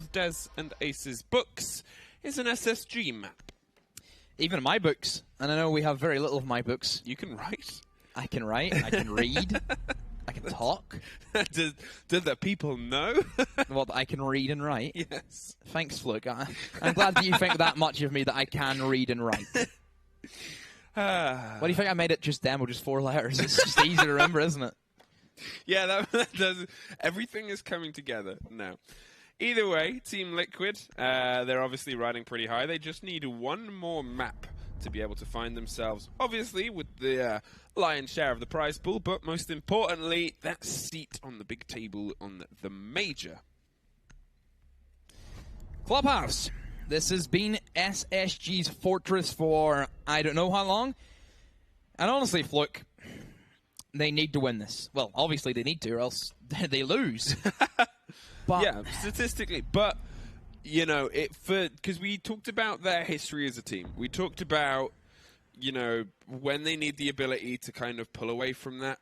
of Des and Ace's books is an SSG map. Even in my books, and I know we have very little of my books. You can write. I can write, I can read, I can talk. Do the people know? Well, I can read and write. Yes. Thanks, Fluke. I'm glad that you think that much of me, that I can read and write. What do you think? I made it just demo, just 4 letters. It's just easy to remember, isn't it? Yeah, that does. Everything is coming together now. Either way, Team Liquid, they're obviously riding pretty high. They just need one more map to be able to find themselves, obviously, with the lion's share of the prize pool, but most importantly, that seat on the big table on the major. Clubhouse. This has been SSG's fortress for I don't know how long. And honestly, Fluke, they need to win this. Well, obviously they need to, or else they lose. But yeah, statistically. But, you know, because we talked about their history as a team. We talked about, you know, when they need the ability to kind of pull away from that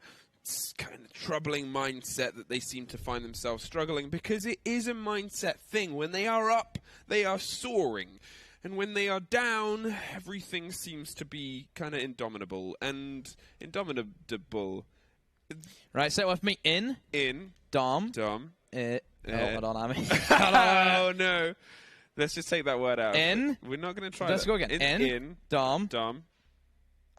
kind of troubling mindset that they seem to find themselves struggling, because it is a mindset thing. When they are up, they are soaring. And when they are down, everything seems to be kind of indomitable. And indomitable. Right, say it with me. Dom. Hold on, Amy. Oh, no. Let's just take that word out. We're not going to try Let's that. go again. Dom.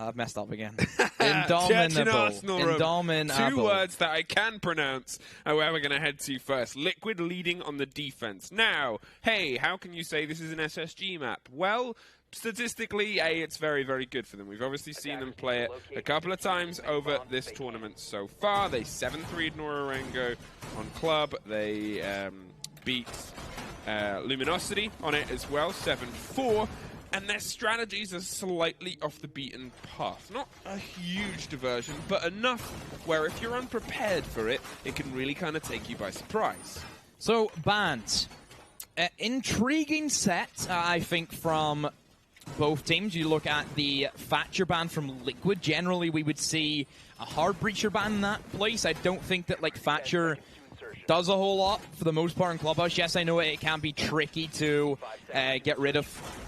I've messed up again. Indomitable. Two words that I can pronounce. However, we're going to head to first. Liquid leading on the defense. Now, hey, how can you say this is an SSG map? Well, statistically, it's very, very good for them. We've obviously seen them play it a couple of times over this tournament so far. They 7-3'd Norarengo on club. They beat Luminosity on it as well, 7-4. And their strategies are slightly off the beaten path. Not a huge diversion, but enough where if you're unprepared for it, it can really kind of take you by surprise. So, bans. Intriguing set, I think, from both teams. You look at the Thatcher ban from Liquid. Generally, we would see a hard breacher ban in that place. I don't think that, like, Thatcher does a whole lot for the most part in Clubhouse. Yes, I know it can be tricky to get rid of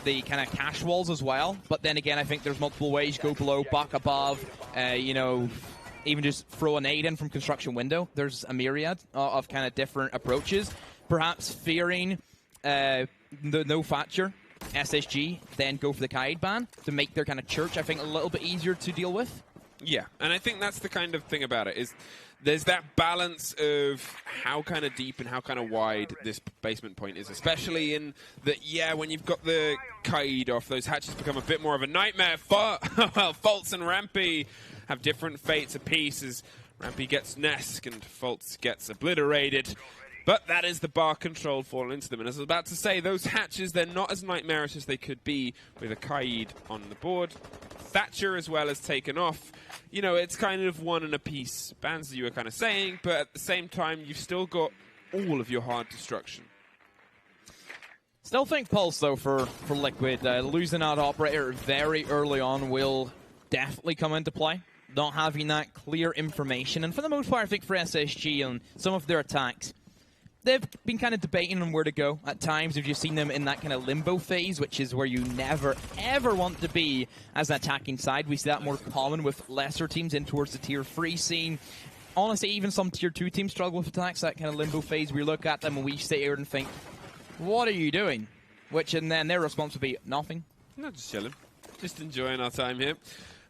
the kind of cash walls as well, but then again, I think there's multiple ways. Go below, buck above, you know, even just throw a nade in from construction window. There's a myriad of kind of different approaches. Perhaps fearing the no Thatcher, SSG, then go for the Kaid ban to make their kind of church, I think, a little bit easier to deal with. Yeah, and I think that's the kind of thing about it, is there's that balance of how kind of deep and how kind of wide this basement point is, especially in that, yeah, when you've got the Kaid off, those hatches become a bit more of a nightmare. Well, Fultz and Rampy have different fates apiece, as Rampy gets Nesk and Fultz gets obliterated. But that is the bar control falling into them. And as I was about to say, those hatches, they're not as nightmarish as they could be with a Kaid on the board. Thatcher as well has taken off. You know, it's kind of one and a piece bans, as you were kind of saying, but at the same time, you've still got all of your hard destruction. Still think Pulse, though, for Liquid. Losing out Operator very early on will definitely come into play. Not having that clear information. And for the most part, I think for SSG and some of their attacks, they've been kind of debating on where to go. At times, we've just seen them in that kind of limbo phase, which is where you never, ever want to be as an attacking side. We see that more common with lesser teams in towards the Tier 3 scene. Honestly, even some Tier 2 teams struggle with attacks, that kind of limbo phase. We look at them and we sit here and think, what are you doing? And then their response would be, nothing. Not just chilling. Just enjoying our time here.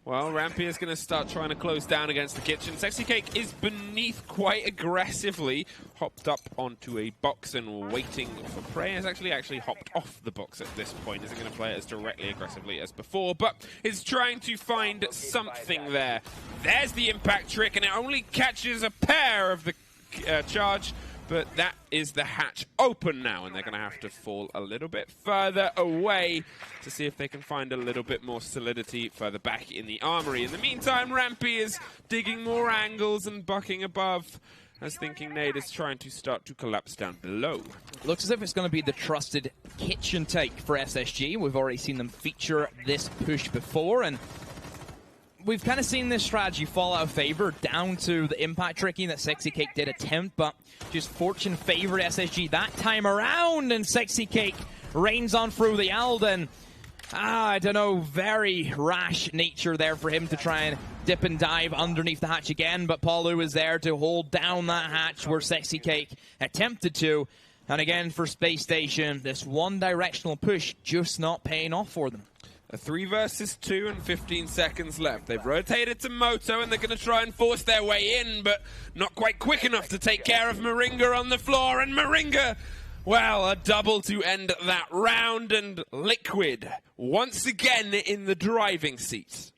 Well, Rampy is going to start trying to close down against the kitchen. Sexy Cake is beneath quite aggressively, hopped up onto a box and waiting for prey. Has actually hopped off the box at this point. Isn't going to play it as directly aggressively as before, but is trying to find something there. There's the impact trick, and it only catches a pair of the charge. But that is the hatch open now, and they're going to have to fall a little bit further away to see if they can find a little bit more solidity further back in the armory. In the meantime, Rampy is digging more angles and bucking above, as Thinking Nade is trying to start to collapse down below. Looks as if it's going to be the trusted kitchen take for SSG. We've already seen them feature this push before, and we've kind of seen this strategy fall out of favor down to the impact tricking that Sexy Cake did attempt, but just fortune favored SSG that time around, and Sexy Cake rains on through the Alden. I don't know, very rash nature there for him to try and dip and dive underneath the hatch again, but Palu is there to hold down that hatch where Sexy Cake attempted to. And again, for Space Station, this one-directional push just not paying off for them. A 3 versus 2 and 15 seconds left. They've rotated to Moto and they're going to try and force their way in, but not quite quick enough to take care of Moringa on the floor. And Moringa, well, a double to end that round, and Liquid once again in the driving seat.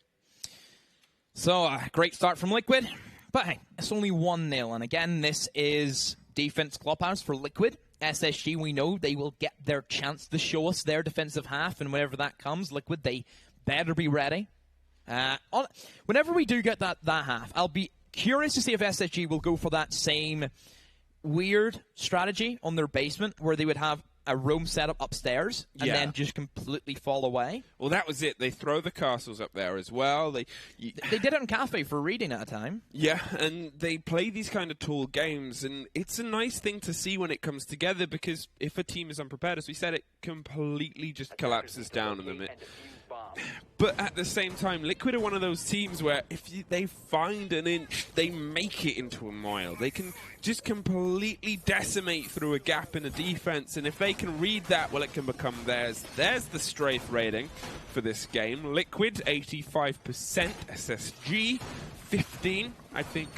So, a great start from Liquid, but hey, it's only 1-0. And again, this is defense clubhouse for Liquid. SSG, we know they will get their chance to show us their defensive half, and whenever that comes, Liquid, they better be ready. Whenever we do get that half, I'll be curious to see if SSG will go for that same weird strategy on their basement, where they would have a roam setup upstairs and then just completely fall away. Well, that was it. They throw the castles up there as well. They did it in Cafe for reading at a time. Yeah, and they play these kind of tall games, and it's a nice thing to see when it comes together, because if a team is unprepared, as we said, it completely just collapses down on them. But at the same time, Liquid are one of those teams where if they find an inch, they make it into a mile. They can just completely decimate through a gap in a defense, and if they can read that, well, it can become theirs. There's the strafe rating for this game. Liquid, 85%. SSG, 15. I think,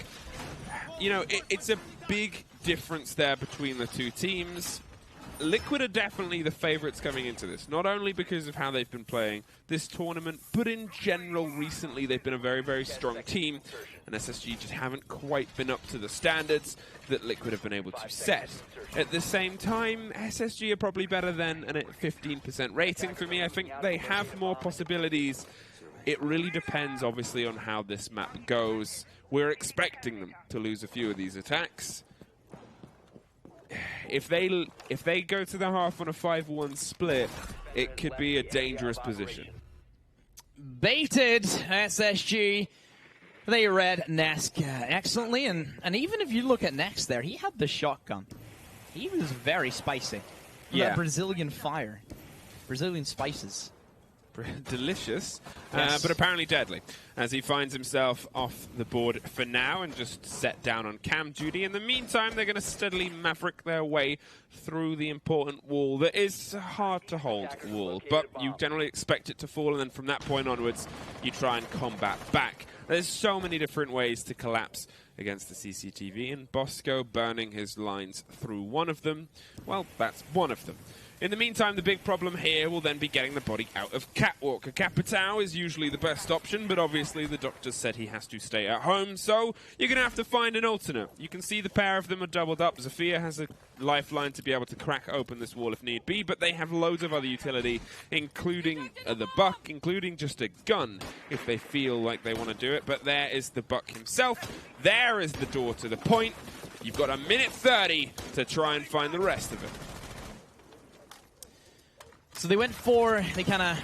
you know, it's a big difference there between the two teams. Liquid are definitely the favorites coming into this, not only because of how they've been playing this tournament, but in general recently they've been a very, very strong team, and SSG just haven't quite been up to the standards that Liquid have been able to set. At the same time, SSG are probably better than a 15% rating for me. I think they have more possibilities. It really depends, obviously, on how this map goes. We're expecting them to lose a few of these attacks. If they go to the half on a 5-1 split, it could be a dangerous position. Baited SSG. They read Nesk excellently, and even if you look at Nesk there, he had the shotgun. He was very spicy. Yeah. That Brazilian fire. Brazilian spices. Delicious, Yes. but apparently deadly, as he finds himself off the board for now and just set down on cam duty. In the meantime, they're going to steadily maverick their way through the important wall that is a hard to hold wall, but you generally expect it to fall, and then from that point onwards, you try and combat back. There's so many different ways to collapse against the CCTV, and Bosco burning his lines through one of them, well, that's one of them. In the meantime, the big problem here will then be getting the body out of Catwalk. A Capitao is usually the best option, but obviously the doctor said he has to stay at home, so you're going to have to find an alternate. You can see the pair of them are doubled up. Zafia has a lifeline to be able to crack open this wall if need be, but they have loads of other utility, including the Buck, including just a gun if they feel like they want to do it. But there is the Buck himself. There is the door to the point. You've got a minute 30 to try and find the rest of it. So they went for the kind of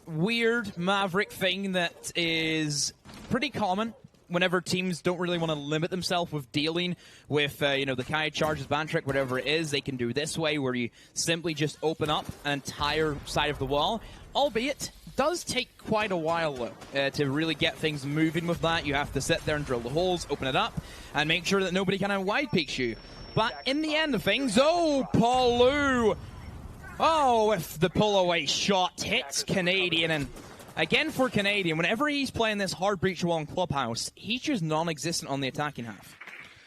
weird Maverick thing that is pretty common whenever teams don't really want to limit themselves with dealing with, you know, the Kai charges, ban trick, whatever it is. They can do this way, where you simply just open up an entire side of the wall, albeit does take quite a while, though, to really get things moving with that. You have to sit there and drill the holes, open it up, and make sure that nobody kind of wide peeks you. But in the end of things, oh, Palu! Oh, if the pull-away shot hits Canadian, and again for Canadian, whenever he's playing this hard breach wall in Clubhouse, he's just non-existent on the attacking half.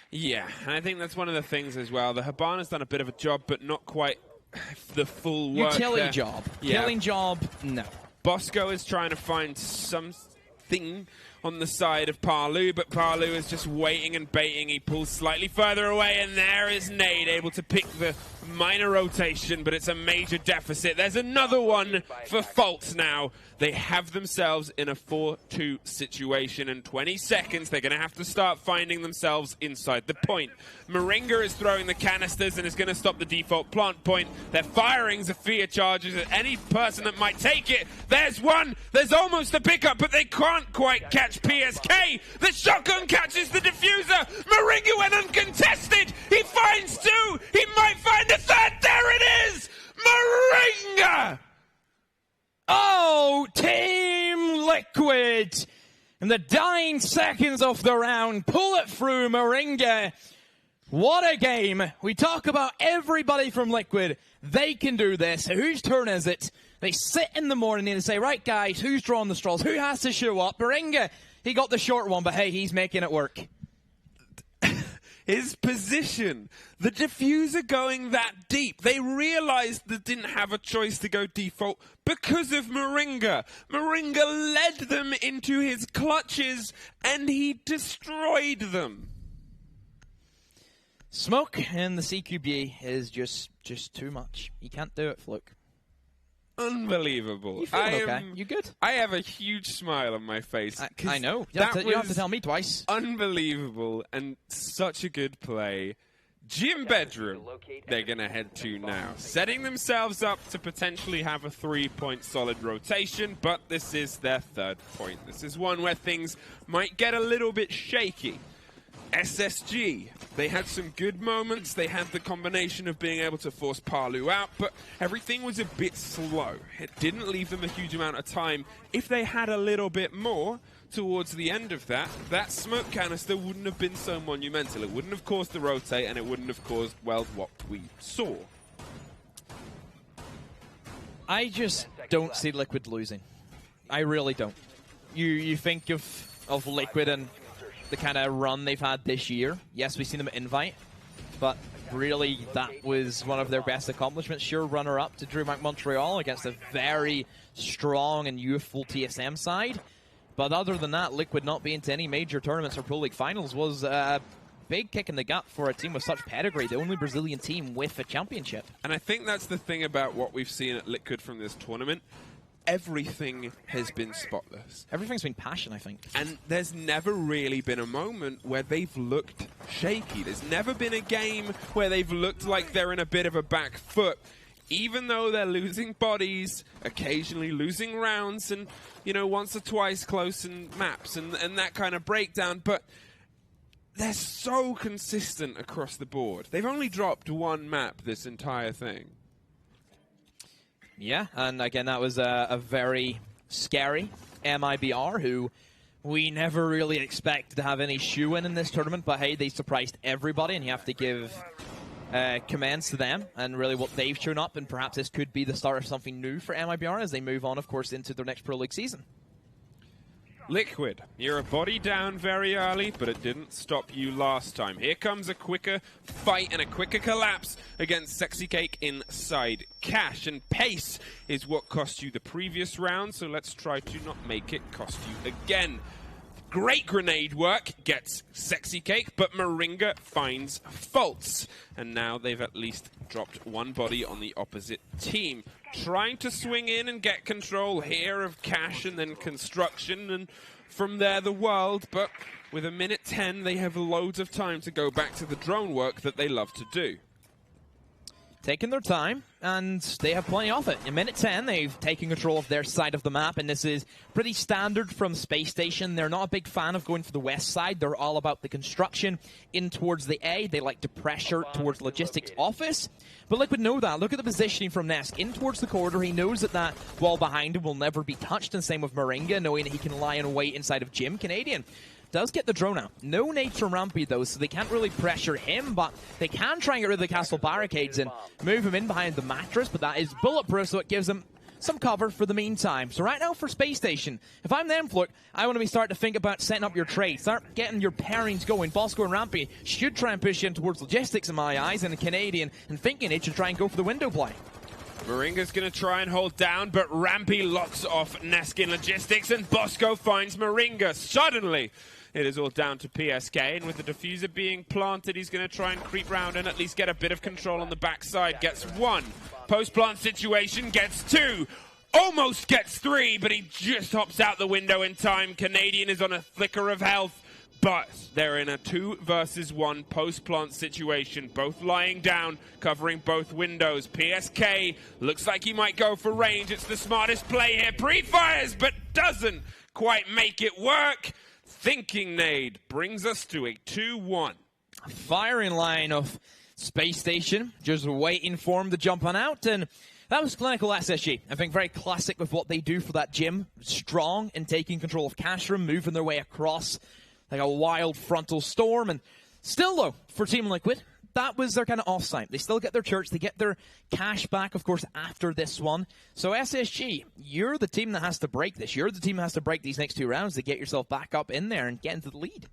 Yeah, and I think that's one of the things as well. The Habana's done a bit of a job, but not quite the full work Utility there. job. Yeah. Killing job, no. Bosco is trying to find something on the side of Palu, but Palu is just waiting and baiting. He pulls slightly further away, and there is Nade able to pick the Minor rotation, but it's a major deficit. There's another one for Faults now. They have themselves in a 4-2 situation. In 20 seconds, they're going to have to start finding themselves inside the point. Moringa is throwing the canisters and is going to stop the default plant point. They're firing Zephyr charges at any person that might take it. There's one. There's almost a pickup, but they can't quite catch PSK. The shotgun catches the diffuser. Moringa went uncontested. He finds two. He might find a third. There it is. Moringa. Oh, Team Liquid! In the dying seconds of the round, pull it through, Moringa. What a game. We talk about everybody from Liquid. They can do this. Whose turn is it? They sit in the morning and say, right, guys, who's drawing the straws? Who has to show up? Moringa, he got the short one, but hey, he's making it work. His position, the diffuser going that deep. They realized they didn't have a choice to go default because of Moringa. Moringa led them into his clutches and he destroyed them. Smoke in the CQB is just too much. You can't do it, Fluke. Unbelievable. You feeling okay? You good? I have a huge smile on my face. I know. You don't have to tell me twice. Unbelievable and such a good play. Gym bedroom, they're going to head to now. Setting themselves up to potentially have a 3-point solid rotation, but this is their third point. This is one where things might get a little bit shaky. SSG, they had some good moments. They had the combination of being able to force Palu out, but everything was a bit slow. It didn't leave them a huge amount of time. If they had a little bit more towards the end of that, that smoke canister wouldn't have been so monumental. It wouldn't have caused the rotate, and it wouldn't have caused, well, what we saw. I just don't see Liquid losing. I really don't. You think of Liquid and the kind of run they've had this year. Yes, we've seen them at Invite, but really that was one of their best accomplishments. Sure, runner-up to DreamHack Montreal against a very strong and youthful TSM side. But other than that, Liquid not being to any major tournaments or Pro League finals was a big kick in the gut for a team with such pedigree, the only Brazilian team with a championship. And I think that's the thing about what we've seen at Liquid from this tournament. Everything has been spotless. Everything's been passion, I think. And there's never really been a moment where they've looked shaky. There's never been a game where they've looked like they're in a bit of a back foot. Even though they're losing bodies, occasionally losing rounds, and, you know, once or twice close in maps and that kind of breakdown. But they're so consistent across the board. They've only dropped one map this entire thing. Yeah, and again, that was a very scary MIBR, who we never really expected to have any shoe-in this tournament, but hey, they surprised everybody, and you have to give commends to them and really what they've shown up, and perhaps this could be the start of something new for MIBR as they move on, of course, into their next Pro League season. Liquid, you're a body down very early, but it didn't stop you last time. Here comes a quicker fight and a quicker collapse against Sexy Cake inside Cash. And pace is what cost you the previous round, so let's try to not make it cost you again. Great grenade work gets Sexy Cake, but Moringa finds Faults. And now they've at least dropped one body on the opposite team. Trying to swing in and get control here of Cash and then Construction, and from there the World, but with a minute 10 they have loads of time to go back to the drone work that they love to do. Taking their time, and they have plenty of it. In minute 10, they've taken control of their side of the map, and this is pretty standard from Space Station. They're not a big fan of going for the west side. They're all about the construction in towards the A. They like to pressure towards logistics office. But Liquid know that. Look at the positioning from Nesk in towards the corridor. He knows that that wall behind him will never be touched, and same with Moringa, knowing that he can lie in wait inside of Jim. Canadian does get the drone out. No nade from Rampy, though, so they can't really pressure him, but they can try and get rid of the castle barricades and move him in behind the mattress, but that is bulletproof, so it gives them some cover for the meantime. So right now for Space Station, if I'm them, Fluke, I want to be starting to think about setting up your trade. Start getting your pairings going. Bosco and Rampy should try and push in towards logistics in my eyes, and the Canadian and thinking it should try and go for the window play. Moringa's going to try and hold down, but Rampy locks off Nesk in logistics, and Bosco finds Moringa. Suddenly, It is all down to PSK, and with the diffuser being planted, he's going to try and creep round and at least get a bit of control on the backside. Gets 1. Post-plant situation, gets 2. Almost gets 3, but he just hops out the window in time. Canadian is on a flicker of health, but they're in a 2 versus 1 post-plant situation. Both lying down, covering both windows. PSK looks like he might go for range. It's the smartest play here. Pre-fires, but doesn't quite make it work. Thinking nade brings us to a 2-1. Firing line of Space Station, just waiting for him to jump on out, and that was clinical SSG. I think very classic with what they do for that gym. Strong in taking control of cash room, moving their way across like a wild frontal storm. And still, though, for Team Liquid, that was their kind of offside. They still get their church. They get their cash back, of course, after this one. So SSG, you're the team that has to break this. You're the team that has to break these next 2 rounds to get yourself back up in there and get into the lead.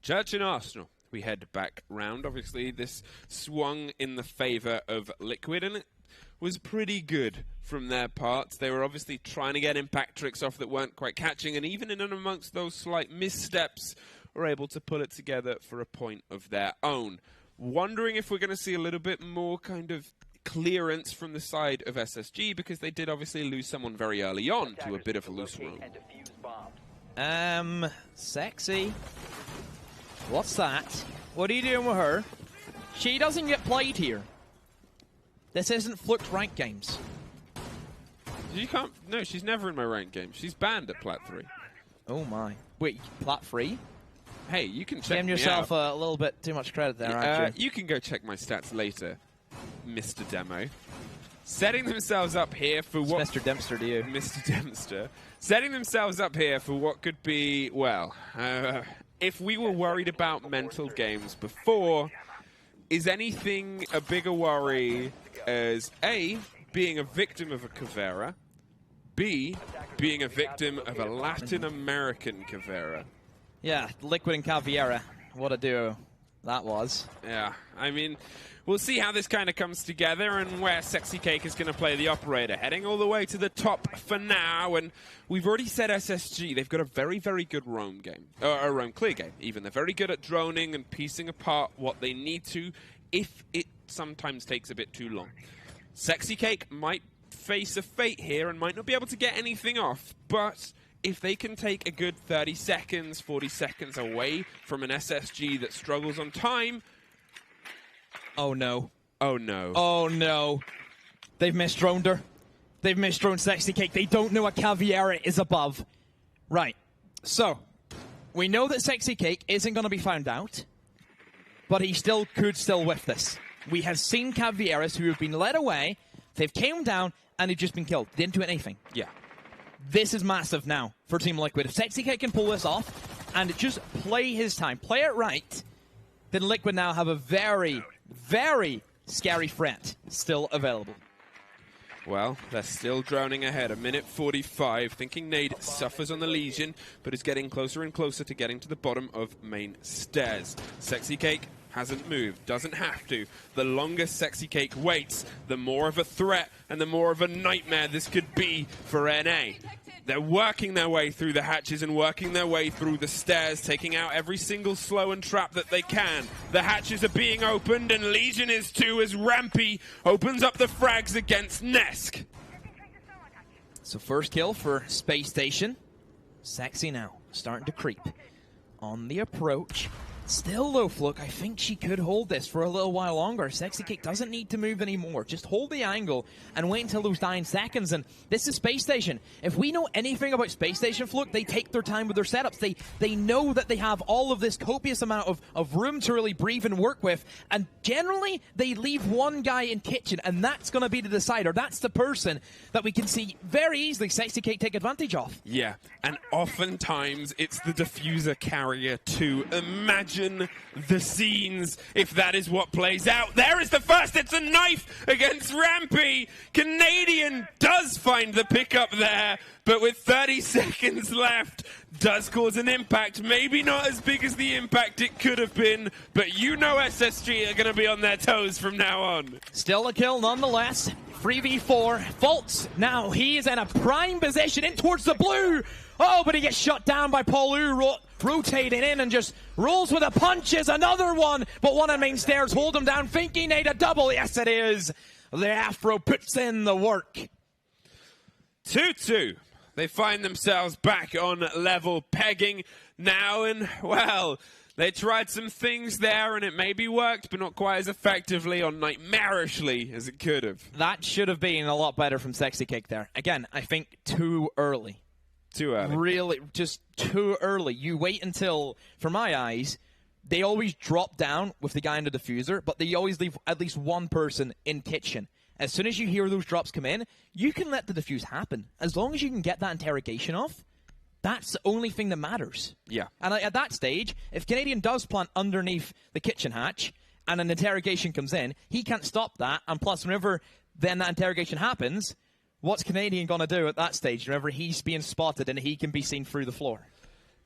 Church and Arsenal. We head back round. Obviously, this swung in the favor of Liquid, and it was pretty good from their parts. They were obviously trying to get impact tricks off that weren't quite catching, and even in and amongst those slight missteps, were able to pull it together for a point of their own. Wondering if we're going to see a little bit more kind of clearance from the side of SSG, because they did obviously lose someone very early on to a bit of a loose room. Sexy. What's that? What are you doing with her? She doesn't get played here. This isn't Flux rank games. You can't. No, she's never in my rank game. She's banned at Plat 3. Oh my. Wait, Plat 3? Hey, you can check Giving yourself a little bit too much credit there, aren't you? You can go check my stats later, Mr. Demo. Setting themselves up here for what... Mr. Dempster to you. Mr. Dempster. Setting themselves up here for what could be, well... if we were worried about mental games before, is anything a bigger worry as A, being a victim of a Caveira, B, being a victim of a Latin American Caveira? Yeah, Liquid and Caveira. What a duo that was. Yeah, I mean, we'll see how this kind of comes together and where Sexy Cake is going to play the operator. Heading all the way to the top for now, and we've already said SSG, they've got a very, very good roam game. Or a roam clear game, even. They're very good at droning and piecing apart what they need to, if it sometimes takes a bit too long. Sexy Cake might face a fate here and might not be able to get anything off, but if they can take a good 30 seconds, 40 seconds away from an SSG that struggles on time... Oh no. Oh no. Oh no. They've misdroned her. They've misdroned Sexy Cake. They don't know what Caveira is above. Right. So, we know that Sexy Cake isn't going to be found out, but he could still whiff this. We have seen Caveiras who have been led away, they've came down, and they've just been killed. They didn't do anything. Yeah. This is massive now for Team Liquid. If Sexy Cake can pull this off and just play his time, play it right, then Liquid now have a very, very scary threat still available. Well, they're still droning ahead. 1:45. Thinking Nade suffers on the Legion, but is getting closer and closer to getting to the bottom of main stairs. Sexy Cake hasn't moved, doesn't have to. The longer Sexy Cake waits, the more of a threat and the more of a nightmare this could be for NA. They're working their way through the hatches and working their way through the stairs, taking out every single slow and trap that they can. The hatches are being opened, and Legion is too, as Rampy opens up the frags against Nesk. So first kill for Space Station. Sexy now, starting to creep on the approach. Still though, Fluke, I think she could hold this for a little while longer. Sexy Cake doesn't need to move anymore. Just hold the angle and wait until those 9 seconds. And this is Space Station. If we know anything about Space Station, Fluke, they take their time with their setups. They know that they have all of this copious amount of room to really breathe and work with. And generally, they leave one guy in kitchen, and that's going to be the decider. That's the person that we can see very easily Sexy Cake take advantage of. Yeah, and oftentimes it's the diffuser carrier too. Imagine the scenes if that is what plays out. There is the first. It's a knife against Rampy. Canadian does find the pickup there, but with 30 seconds left, does cause an impact. Maybe not as big as the impact it could have been, but you know SSG are going to be on their toes from now on. Still a kill nonetheless. 3v4. Fultz now, he is in a prime position in towards the blue. Oh, but he gets shot down by Paulu. rotating in and just rolls with the punches. Another one, but one on main stairs hold him down. Thinking a double. Yes, it is. The Afro puts in the work. 2-2. They find themselves back on level pegging now, and, well, they tried some things there, and it maybe worked, but not quite as effectively or nightmarishly as it could have. That should have been a lot better from Sexy Cake there. Again, I think too early. Too early. Really, just too early. You wait until, for my eyes, they always drop down with the guy in the diffuser, but they always leave at least one person in kitchen. As soon as you hear those drops come in, you can let the defuse happen. As long as you can get that interrogation off, that's the only thing that matters. Yeah. And at that stage, if Canadian does plant underneath the kitchen hatch and an interrogation comes in, he can't stop that. And plus, whenever then that interrogation happens, what's Canadian going to do at that stage whenever he's being spotted and he can be seen through the floor?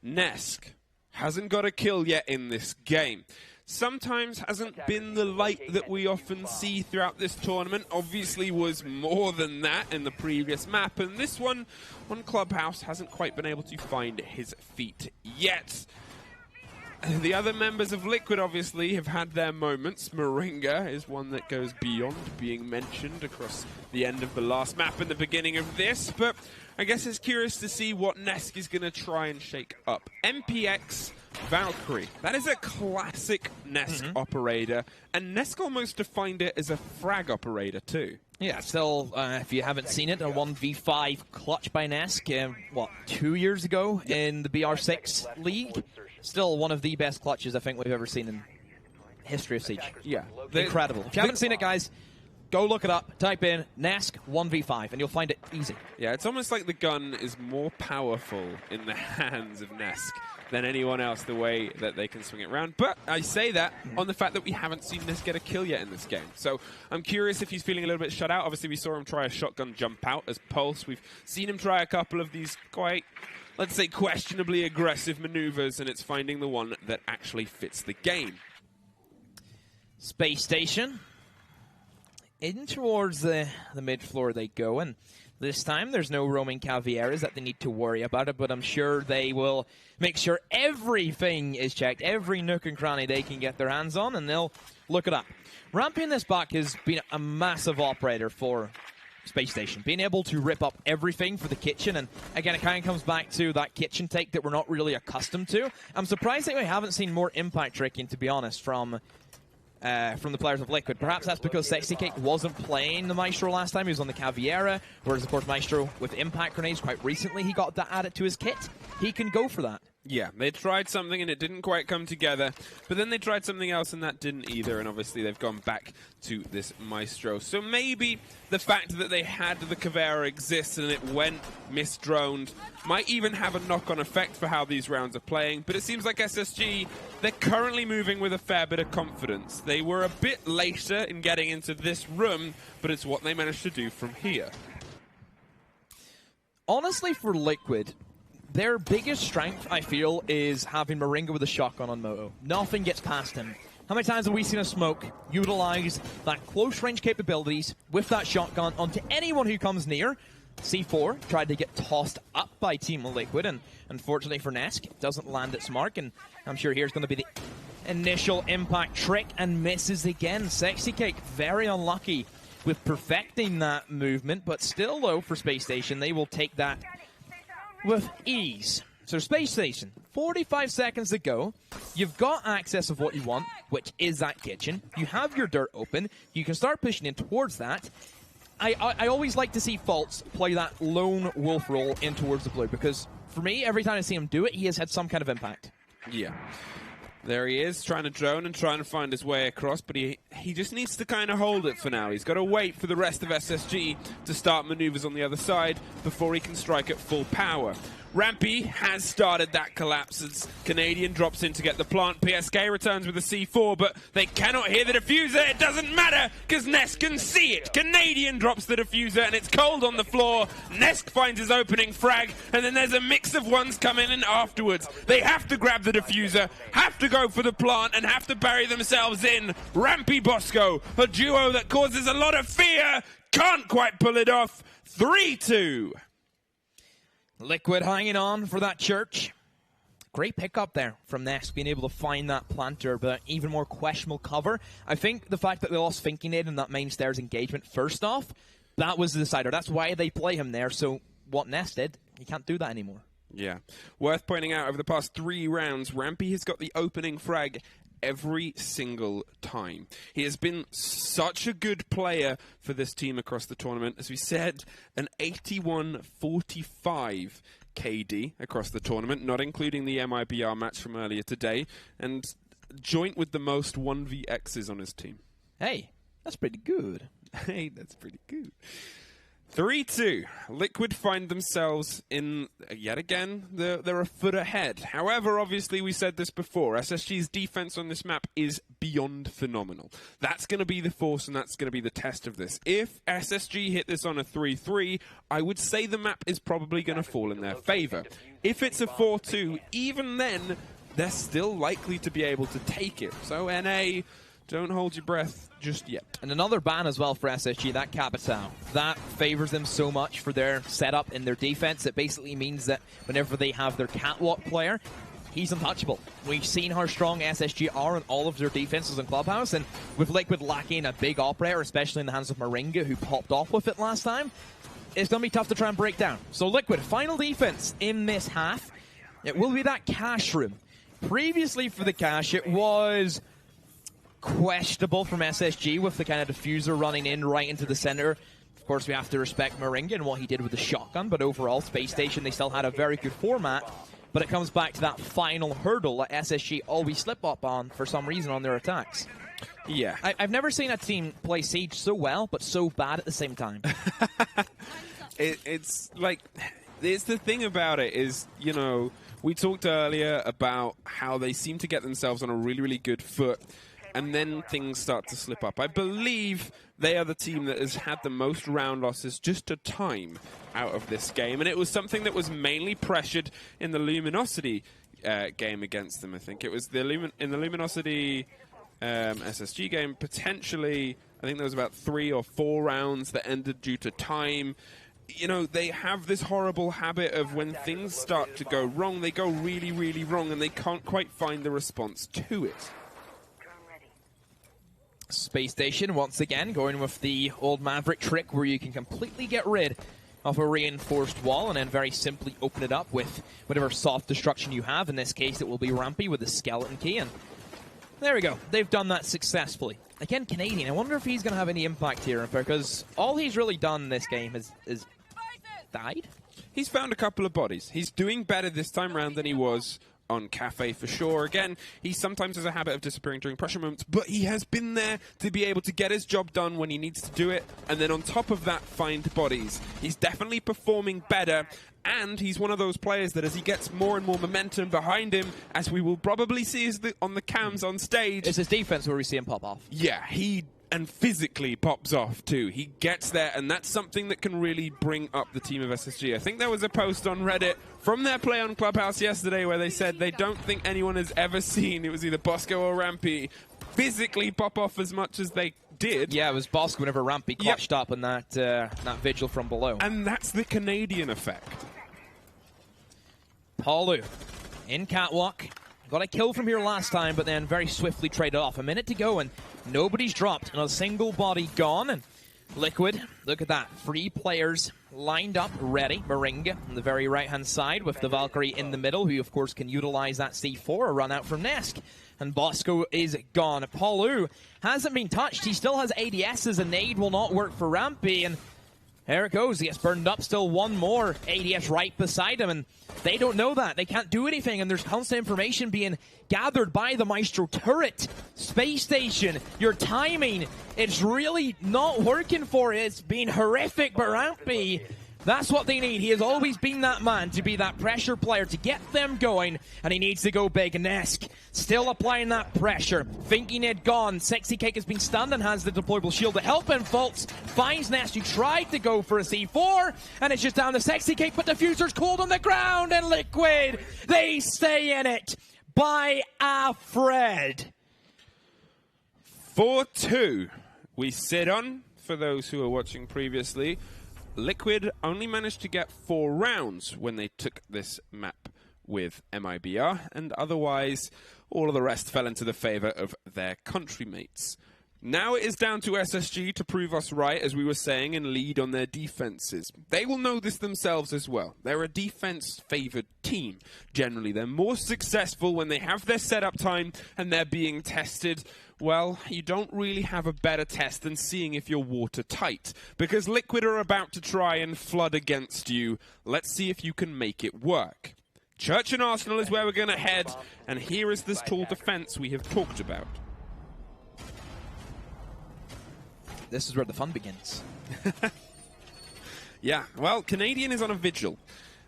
Nesk hasn't got a kill yet in this game. Sometimes hasn't been the light that we often see throughout this tournament. Obviously was more than that in the previous map, and this one on Clubhouse hasn't quite been able to find his feet yet. The other members of Liquid obviously have had their moments. Moringa is one that goes beyond being mentioned across the end of the last map and the beginning of this, but I guess it's curious to see what Nesk is going to try and shake up. MPX Valkyrie. That is a classic Nesk operator, and Nesk almost defined it as a frag operator too. Yeah, still, if you haven't seen it, a 1v5 clutch by Nesk, 2 years ago in the BR6 League. Still one of the best clutches I think we've ever seen in history of Siege. Yeah. Incredible. If you haven't seen it, guys, go look it up, type in Nesk 1v5, and you'll find it easy. Yeah, it's almost like the gun is more powerful in the hands of Nesk than anyone else, the way that they can swing it around. But I say that on the fact that we haven't seen Nesk get a kill yet in this game. So I'm curious if he's feeling a little bit shut out. Obviously, we saw him try a shotgun jump out as Pulse. We've seen him try a couple of these quite, let's say, questionably aggressive maneuvers, and it's finding the one that actually fits the game. Spacestation. In towards the mid floor they go, and this time there's no roaming Cavieras that they need to worry about it, but I'm sure they will make sure everything is checked, every nook and cranny they can get their hands on, and they'll look it up. Ramping this back has been a massive operator for Spacestation, being able to rip up everything for the kitchen, and again, it kind of comes back to that kitchen take that we're not really accustomed to. I'm surprised that we haven't seen more impact tricking, to be honest, from the players of Liquid. Perhaps that's because Sexy Cake wasn't playing the Maestro last time. He was on the Caviera, whereas, of course, Maestro with impact grenades quite recently, he got that added to his kit. He can go for that. Yeah, they tried something and it didn't quite come together, but then they tried something else and that didn't either, and obviously they've gone back to this Maestro. So maybe the fact that they had the Caveira exist and it went misdroned might even have a knock-on effect for how these rounds are playing, but it seems like SSG, they're currently moving with a fair bit of confidence. They were a bit later in getting into this room, but it's what they managed to do from here. Honestly, for Liquid, their biggest strength, I feel, is having Moringa with a shotgun on Moto. Nothing gets past him. How many times have we seen a smoke utilize that close-range capabilities with that shotgun onto anyone who comes near? C4 tried to get tossed up by Team Liquid, and unfortunately for Nesk, it doesn't land its mark, and I'm sure here's going to be the initial impact trick, and misses again. Sexy Cake, very unlucky with perfecting that movement, but still, though, for Space Station, they will take that with ease. So Space Station, 45 seconds to go. You've got access of what you want, which is that kitchen. You have your dirt open. You can start pushing in towards that. I always like to see Faults play that lone wolf role in towards the blue, because for me, every time I see him do it, he has had some kind of impact. Yeah. There he is, trying to drone and trying to find his way across, but he just needs to kind of hold it for now. He's got to wait for the rest of SSG to start maneuvers on the other side before he can strike at full power. Rampy has started that collapse as Canadian drops in to get the plant. PSK returns with a C4, but they cannot hear the diffuser. It doesn't matter, because Nesk can see it. Canadian drops the diffuser, and it's cold on the floor. Nesk finds his opening frag, and then there's a mix of ones coming in afterwards. They have to grab the diffuser, have to go for the plant, and have to bury themselves in. Rampy Bosco, a duo that causes a lot of fear, can't quite pull it off. 3-2. Liquid hanging on for that church. Great pickup there from Nesk, being able to find that planter, but even more questionable cover. I think the fact that they lost Finkinade in that main stairs engagement first off, that was the decider. That's why they play him there. So what Nesk did, he can't do that anymore. Yeah. Worth pointing out, over the past 3 rounds, Rampy has got the opening frag every single time. He has been such a good player for this team across the tournament. As we said, an 81-45 KD across the tournament, not including the MIBR match from earlier today, and joint with the most 1vXs on his team. Hey, that's pretty good. Hey, that's pretty good. 3-2. Liquid find themselves in, yet again, they're a foot ahead. However, obviously, we said this before, SSG's defense on this map is beyond phenomenal. That's going to be the force, and that's going to be the test of this. If SSG hit this on a 3-3, I would say the map is probably going to fall in their favor. If it's a 4-2, even then, they're still likely to be able to take it. So, NA, don't hold your breath just yet. And another ban as well for SSG, that Capital. That favors them so much for their setup in their defense. It basically means that whenever they have their catwalk player, he's untouchable. We've seen how strong SSG are in all of their defenses in Clubhouse, and with Liquid lacking a big operator, especially in the hands of Moringa, who popped off with it last time, it's going to be tough to try and break down. So Liquid, final defense in this half. It will be that cash room. Previously for the cash, it was questionable from SSG with the kind of diffuser running in right into the center. Of course, we have to respect Moringa and what he did with the shotgun, but overall, Spacestation, they still had a very good format. But it comes back to that final hurdle that SSG always slip up on for some reason on their attacks. Yeah. I've never seen a team play Siege so well, but so bad at the same time. It's like, it's the thing about it is, you know, we talked earlier about how they seem to get themselves on a really, really good foot, and then things start to slip up. I believe they are the team that has had the most round losses just a time out of this game, and it was something that was mainly pressured in the Luminosity game against them, I think. It was in the Luminosity SSG game, potentially, I think there was about 3 or 4 rounds that ended due to time. You know, they have this horrible habit of when things start to go wrong, they go really, really wrong, and they can't quite find the response to it. Spacestation, once again, going with the old Maverick trick where you can completely get rid of a reinforced wall and then very simply open it up with whatever soft destruction you have. In this case, it will be Rampy with the skeleton key, and there we go. They've done that successfully. Again, Canadian, I wonder if he's going to have any impact here, because all he's really done in this game is died. He's found a couple of bodies. He's doing better this time around than he was on Cafe for sure. Again, he sometimes has a habit of disappearing during pressure moments, but he has been there to be able to get his job done when he needs to do it, and then on top of that, find bodies. He's definitely performing better, and he's one of those players that as he gets more and more momentum behind him, as we will probably see on the cams on stage. It's his defense where we see him pop off. Yeah, and physically pops off too. He gets there, and that's something that can really bring up the team of SSG. I think there was a post on Reddit from their play on Clubhouse yesterday where they said they don't think anyone has ever seen, it was either Bosco or Rampy, physically pop off as much as they did. Yeah, it was Bosco whenever Rampy clutched up in that vigil from below. And that's the Canadian effect. Paulu in catwalk. Got a kill from here last time, but then very swiftly traded off. A minute to go, and nobody's dropped. Not a single body gone. And Liquid, look at that. 3 players lined up, ready. Moringa on the very right-hand side with the Valkyrie in the middle, who, of course, can utilize that C4 or run out from Nesk. And Bosco is gone. Paulu hasn't been touched. He still has ADSs, and nade will not work for Rampy. And there it goes. He gets burned up. Still one more ADS right beside him, and they don't know that. They can't do anything, and there's constant information being gathered by the Maestro turret. Space Station, your timing, it's really not working for it. It's been horrific, but Rampy, that's what they need. He has always been that man to be that pressure player, to get them going, and he needs to go big. Nesk still applying that pressure. Thinking it gone. Sexy Cake has been stunned and has the deployable shield to help him. Fultz finds Nesk, who tried to go for a C4, and it's just down to Sexy Cake, but Diffuser's cold on the ground, and Liquid, they stay in it by a thread. 4-2. We sit on, for those who are watching previously. Liquid only managed to get 4 rounds when they took this map with MIBR, and otherwise all of the rest fell into the favor of their countrymates. Now it is down to SSG to prove us right, as we were saying, and lead on their defenses. They will know this themselves as well. They're a defense-favored team. Generally, they're more successful when they have their setup time and they're being tested. Well, you don't really have a better test than seeing if you're watertight, because Liquid are about to try and flood against you. Let's see if you can make it work. Church and Arsenal is where we're going to head, and here is this tall defense we have talked about. This is where the fun begins. Yeah, well, Canadian is on a vigil,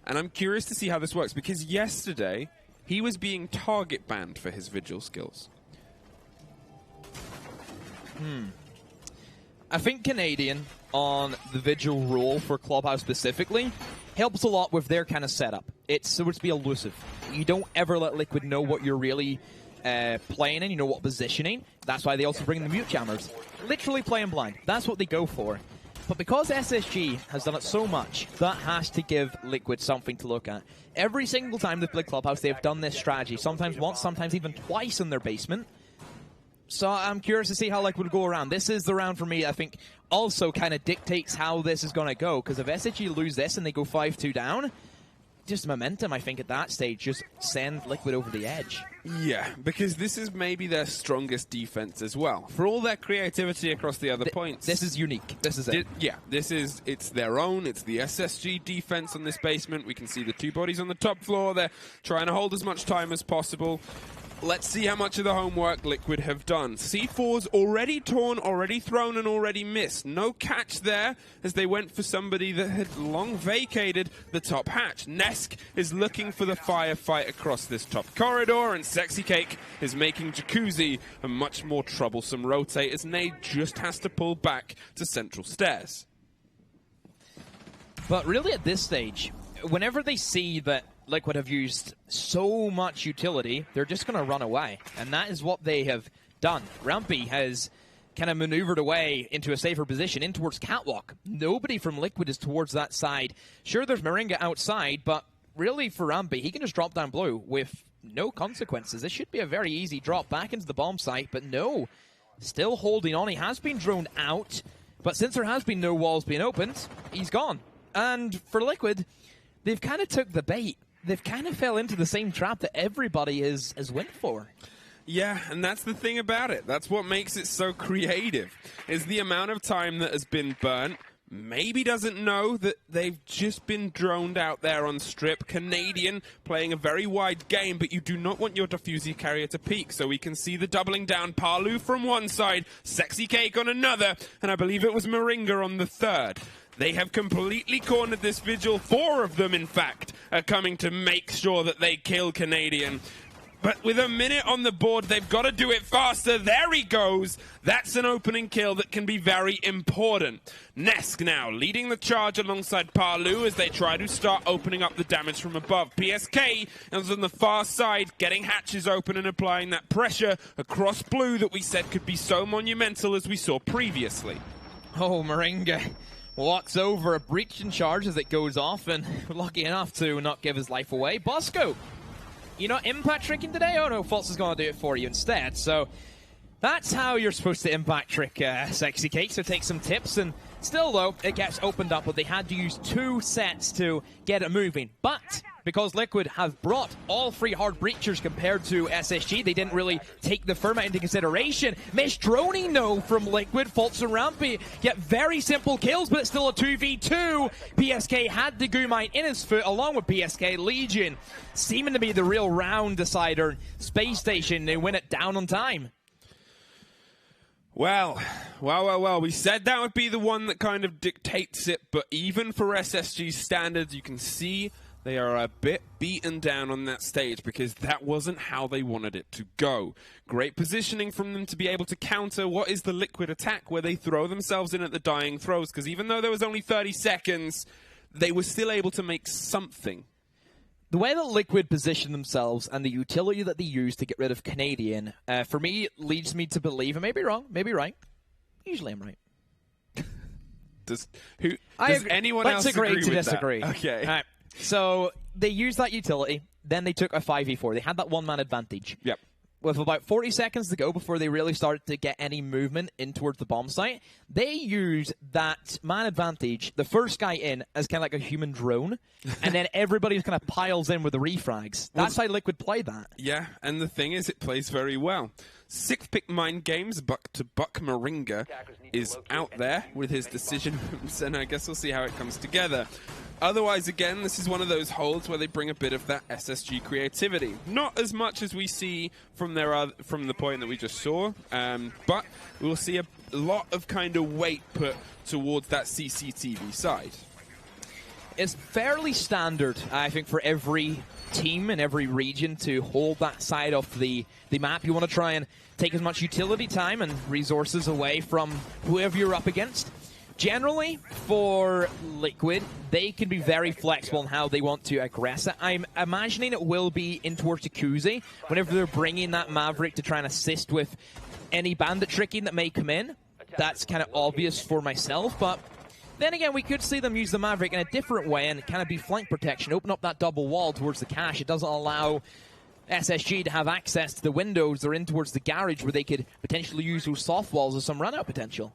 and I'm curious to see how this works, because yesterday he was being target banned for his vigil skills. I think Canadian on the vigil role for Clubhouse specifically helps a lot with their kind of setup. It's supposed to be elusive. You don't ever let Liquid know what you're really playing in, you know what positioning. That's why they also bring the mute jammers. Literally playing blind. That's what they go for. But because SSG has done it so much, that has to give Liquid something to look at. Every single time they've played Clubhouse, they've done this strategy. Sometimes once, sometimes even twice in their basement. So I'm curious to see how Liquid go around. This is the round for me, I think, also kind of dictates how this is going to go. Because if SSG lose this and they go 5-2 down, just momentum, I think, at that stage, just send Liquid over the edge. Yeah, because this is maybe their strongest defense as well. For all their creativity across the other points. This is unique. This is it. Yeah, it's their own. It's the SSG defense on this basement. We can see the two bodies on the top floor. They're trying to hold as much time as possible. Let's see how much of the homework Liquid have done. C4's already torn, already thrown, and already missed. No catch there, as they went for somebody that had long vacated the top hatch. Nesk is looking for the firefight across this top corridor, and Sexy Cake is making Jacuzzi a much more troublesome rotate, as Nade just has to pull back to central stairs. But really at this stage, whenever they see that Liquid have used so much utility, they're just going to run away. And that is what they have done. Rampy has kind of maneuvered away into a safer position, in towards Catwalk. Nobody from Liquid is towards that side. Sure, there's Moringa outside, but really for Rampy, he can just drop down blue with no consequences. This should be a very easy drop back into the bomb site, but no. Still holding on. He has been droned out, but since there has been no walls being opened, he's gone. And for Liquid, they've kind of took the bait. They've kind of fell into the same trap that everybody has went for. Yeah, and that's the thing about it. That's what makes it so creative, is the amount of time that has been burnt. Maybe doesn't know that they've just been droned out there on strip. Canadian playing a very wide game, but you do not want your diffuser carrier to peek. So we can see the doubling down. Palu from one side, Sexy Cake on another, and I believe it was Moringa on the third. They have completely cornered this vigil. 4 of them, in fact, are coming to make sure that they kill Canadian. But with a minute on the board, they've got to do it faster. There he goes. That's an opening kill that can be very important. Nesk now leading the charge alongside Palu as they try to start opening up the damage from above. PSK is on the far side, getting hatches open and applying that pressure across blue that we said could be so monumental as we saw previously. Oh, Moringa walks over a breach in charge as it goes off, and lucky enough to not give his life away. Bosco, you know, impact tricking today? Oh no, Fultz is going to do it for you instead. So that's how you're supposed to impact trick Sexy Cake, so take some tips. And still though, it gets opened up, but they had to use 2 sets to get it moving. But because Liquid have brought all 3 hard breachers compared to SSG, they didn't really take the Firma into consideration. Mish droning no from Liquid. Fultz and Rampy get very simple kills, but it's still a 2v2. PSK had the Gumite in his foot along with PSK Legion, seeming to be the real round decider. Space Station, they win it down on time. Well, we said that would be the one that kind of dictates it, but even for SSG's standards, you can see they are a bit beaten down on that stage because that wasn't how they wanted it to go. Great positioning from them to be able to counter what is the Liquid attack, where they throw themselves in at the dying throws, because even though there was only 30 seconds, they were still able to make something. The way that Liquid position themselves and the utility that they use to get rid of Canadian, for me, leads me to believe, and maybe wrong, maybe right. Usually I'm right. Does anyone else agree with disagree. That? Okay. All right. So they use that utility. then they took a 5v4. They had that one-man advantage. Yep. With about 40 seconds to go before they really started to get any movement in towards the bomb site, they used that man advantage, the first guy in, as kind of like a human drone, and then everybody kind of piles in with the refrags. That's how Liquid played that. Yeah, and the thing is, it plays very well. Sixth pick Mind Games, Buck to Buck Moringa, is out there with his decision, and I guess we'll see how it comes together. Otherwise, again, this is one of those holds where they bring a bit of that SSG creativity. Not as much as we see from the point that we just saw, but we'll see a lot of kind of weight put towards that CCTV side. It's fairly standard, I think, for every team in every region to hold that side of the map. You want to try and take as much utility time and resources away from whoever you're up against. Generally, for Liquid, they can be very flexible in how they want to aggress it. I'm imagining it will be in towards Jacuzzi whenever they're bringing that Maverick to try and assist with any bandit tricking that may come in. That's kind of obvious for myself, but then again, we could see them use the Maverick in a different way and kind of be flank protection, open up that double wall towards the cache. It doesn't allow SSG to have access to the windows or in towards the garage where they could potentially use those soft walls as some run-out potential.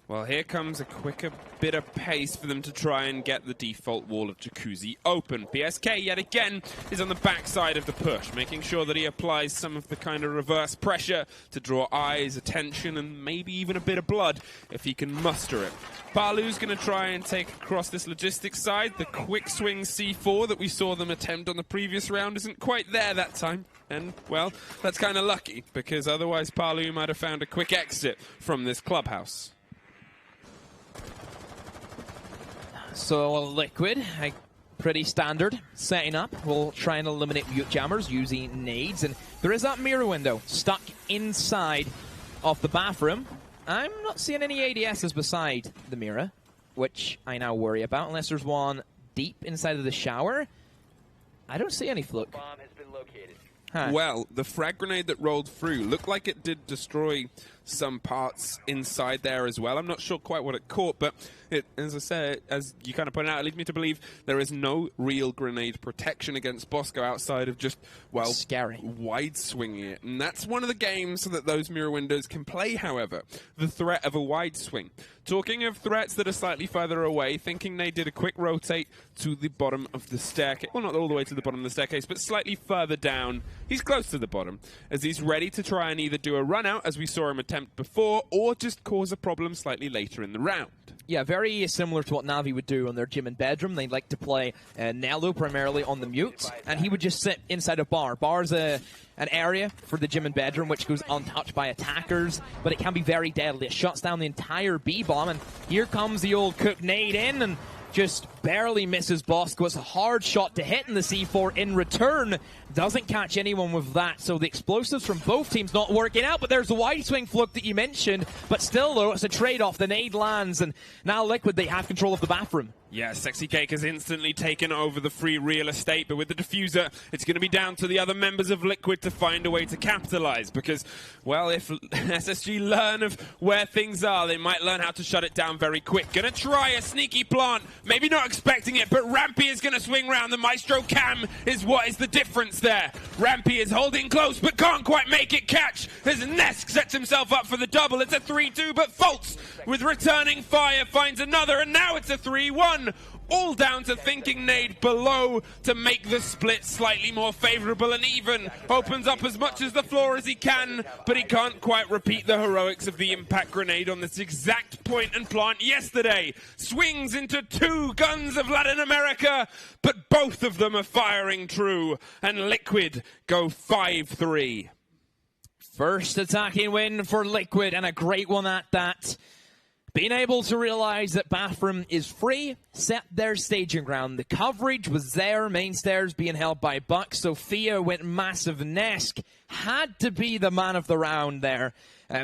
Well, here comes a quicker bit of pace for them to try and get the default wall of Jacuzzi open. PSK, yet again, is on the backside of the push, making sure that he applies some of the kind of reverse pressure to draw eyes, attention, and maybe even a bit of blood if he can muster it. Palu's going to try and take across this logistics side. The quick swing C4 that we saw them attempt on the previous round isn't quite there that time. And, well, that's kind of lucky, because otherwise Palu might have found a quick exit from this clubhouse. So Liquid, pretty standard setting up. We'll try and eliminate mute jammers using nades, and there is that mirror window stuck inside of the bathroom. I'm not seeing any ADSs beside the mirror, which I now worry about, unless there's one deep inside of the shower. I don't see any fluke. Bomb has been located. Huh. Well, the frag grenade that rolled through looked like it did destroy some parts inside there as well. I'm not sure quite what it caught, but it, as I said, as you kind of pointed out, it leads me to believe there is no real grenade protection against Bosco outside of just, well, scary wide swinging it. And that's one of the games that those mirror windows can play, however, the threat of a wide swing. Talking of threats that are slightly further away, thinking they did a quick rotate to the bottom of the staircase. Well, not all the way to the bottom of the staircase, but slightly further down. He's close to the bottom, as he's ready to try and either do a run out, as we saw him attempt before, or just cause a problem slightly later in the round. Yeah, very similar to what Na'Vi would do on their gym and bedroom. They'd like to play Nello primarily on the mute, and he would just sit inside a bar. Bar's an area for the gym and bedroom which goes untouched by attackers, but it can be very deadly. It shuts down the entire B-bomb, and here comes the old cook nade in, and just barely misses Bosco. It's a hard shot to hit, and the C4 in return doesn't catch anyone with that. So the explosives from both teams not working out, but there's the wide swing fluke that you mentioned. But still, though, it's a trade-off. The nade lands, and now Liquid, they have control of the bathroom. Yeah, Sexy Cake has instantly taken over the free real estate, but with the diffuser, it's going to be down to the other members of Liquid to find a way to capitalize, because, well, if SSG learn of where things are, they might learn how to shut it down very quick. Going to try a sneaky plant, maybe not expecting it, but Rampy is going to swing round. The Maestro Cam is what is the difference there. Rampy is holding close, but can't quite make it catch, as Nesk sets himself up for the double. It's a 3-2, but Fultz, with returning fire, finds another, and now it's a 3-1. All down to thinking nade below to make the split slightly more favorable and even. Opens up as much as the floor as he can, but he can't quite repeat the heroics of the impact grenade on this exact point and plant yesterday. Swings into two guns of Latin America, but both of them are firing true, and Liquid go 5-3. First attacking win for Liquid, and a great one at that. Being able to realize that Bathroom is free, set their staging ground. The coverage was there, main stairs being held by Buck. Sophia went massive. Nesk had to be the man of the round there.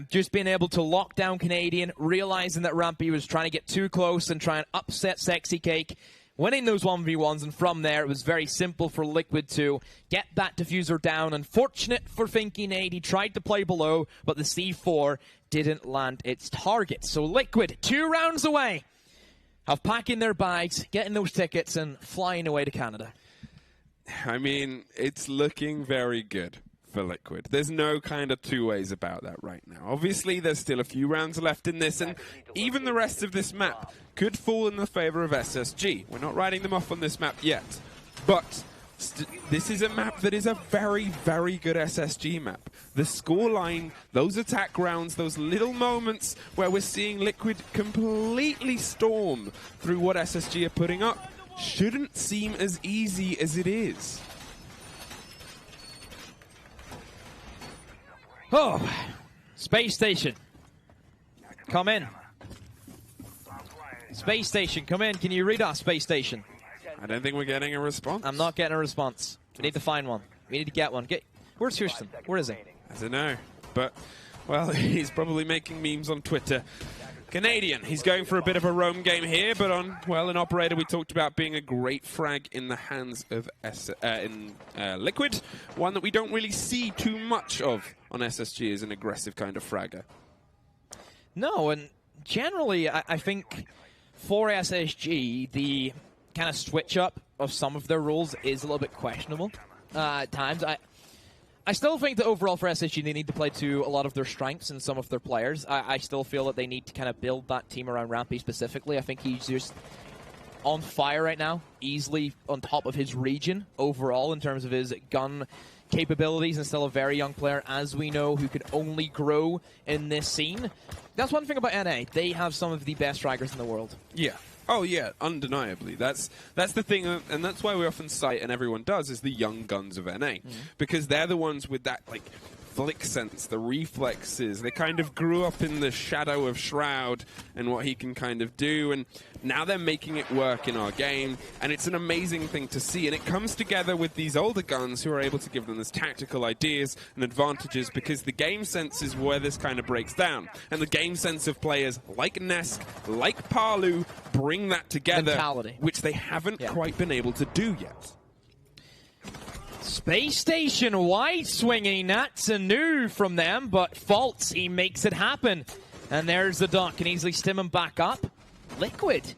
Just being able to lock down Canadian, realizing that Rampy was trying to get too close and try and upset Sexy Cake. Winning those 1v1s, and from there, it was very simple for Liquid to get that diffuser down. Unfortunate for Finky Nade, he tried to play below, but the C4 didn't land its target. So Liquid, 2 rounds away of packing their bags, getting those tickets, and flying away to Canada. I mean, it's looking very good for Liquid. There's no kind of two ways about that right now. Obviously, there's still a few rounds left in this, and even the rest of this map could fall in the favor of SSG. We're not writing them off on this map yet, but this is a map that is a very, very good SSG map. The scoreline, those attack rounds, those little moments where we're seeing Liquid completely storm through what SSG are putting up shouldn't seem as easy as it is. Oh, Space Station, come in. Space Station, come in. Can you read us, Space Station? I don't think we're getting a response. I'm not getting a response. We need to find one. We need to get one. Where's Houston? Where is he? I don't know, but, well, he's probably making memes on Twitter. Canadian, he's going for a bit of a roam game here, but on, well, an operator we talked about being a great frag in the hands of Liquid. One that we don't really see too much of on SSG is an aggressive kind of fragger. No, and generally, I think for SSG, the kind of switch up of some of their roles is a little bit questionable at times. I still think that overall for SSG, they need to play to a lot of their strengths and some of their players. I still feel that they need to kind of build that team around Rampy specifically. I think he's just on fire right now, easily on top of his region overall in terms of his gun capabilities, and still a very young player, as we know, who could only grow in this scene. That's one thing about NA. They have some of the best fraggers in the world. Yeah. Oh yeah, undeniably. That's the thing, and that's why we often cite, and everyone does, is the young guns of NA. Because they're the ones with that, like, flick sense, the reflexes. They kind of grew up in the shadow of Shroud and what he can kind of do, and now they're making it work in our game, and it's an amazing thing to see. And it comes together with these older guns who are able to give them these tactical ideas and advantages, because the game sense is where this kind of breaks down. And the game sense of players like Nesk, like Palu, bring that together, mentality, which they haven't quite been able to do yet. Space Station wide swinging, that's a new from them, but Faults, he makes it happen. And there's the dot, can easily stim him back up. Liquid,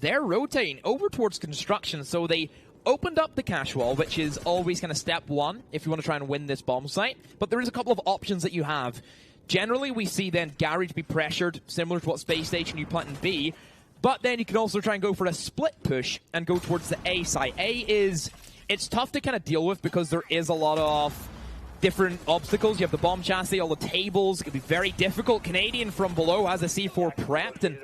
they're rotating over towards construction, so they opened up the cache wall, which is always kind of step one if you want to try and win this bomb site. But there is a couple of options that you have. Generally, we see then Garage be pressured, similar to what Space Station you plant in B. But then you can also try and go for a split push and go towards the A site. It's tough to kind of deal with because there is a lot of different obstacles. You have the bomb chassis, all the tables. It could be very difficult. Canadian from below has a C4 prepped and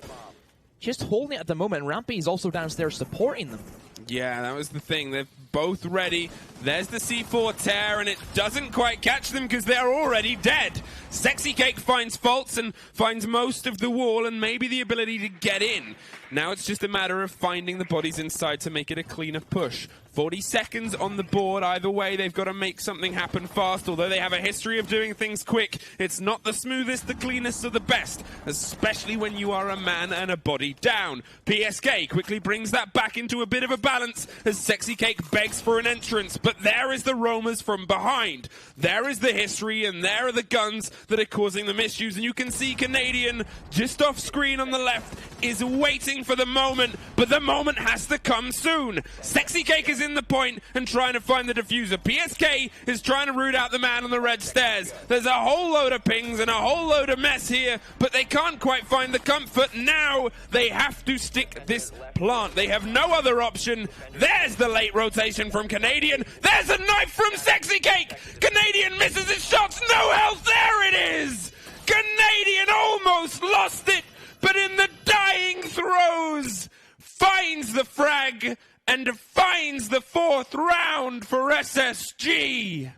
just holding it at the moment. Rampy is also downstairs supporting them. Yeah, that was the thing. They're both ready. There's the C4 tear, and it doesn't quite catch them because they're already dead. Sexy Cake finds Faults and finds most of the wall and maybe the ability to get in. Now it's just a matter of finding the bodies inside to make it a cleaner push. 40 seconds on the board. Either way, they've got to make something happen fast. Although they have a history of doing things quick, it's not the smoothest, the cleanest, or the best, especially when you are a man and a body down. PSK quickly brings that back into a bit of a balance as Sexy Cake begs for an entrance, but there is the roamers from behind. There is the history, and there are the guns that are causing them issues, and you can see Canadian just off screen on the left is waiting for the moment, but the moment has to come soon. Sexy Cake is in the point and trying to find the diffuser. PSK is trying to root out the man on the red stairs. There's a whole load of pings and a whole load of mess here, but they can't quite find the comfort. Now they have to stick this plant. They have no other option. There's the late rotation from Canadian. There's a knife from Sexy Cake. Canadian misses his shots. No health. There it is. Canadian almost lost it, but in the dying throes finds the frag and finds the 4th round for SSG.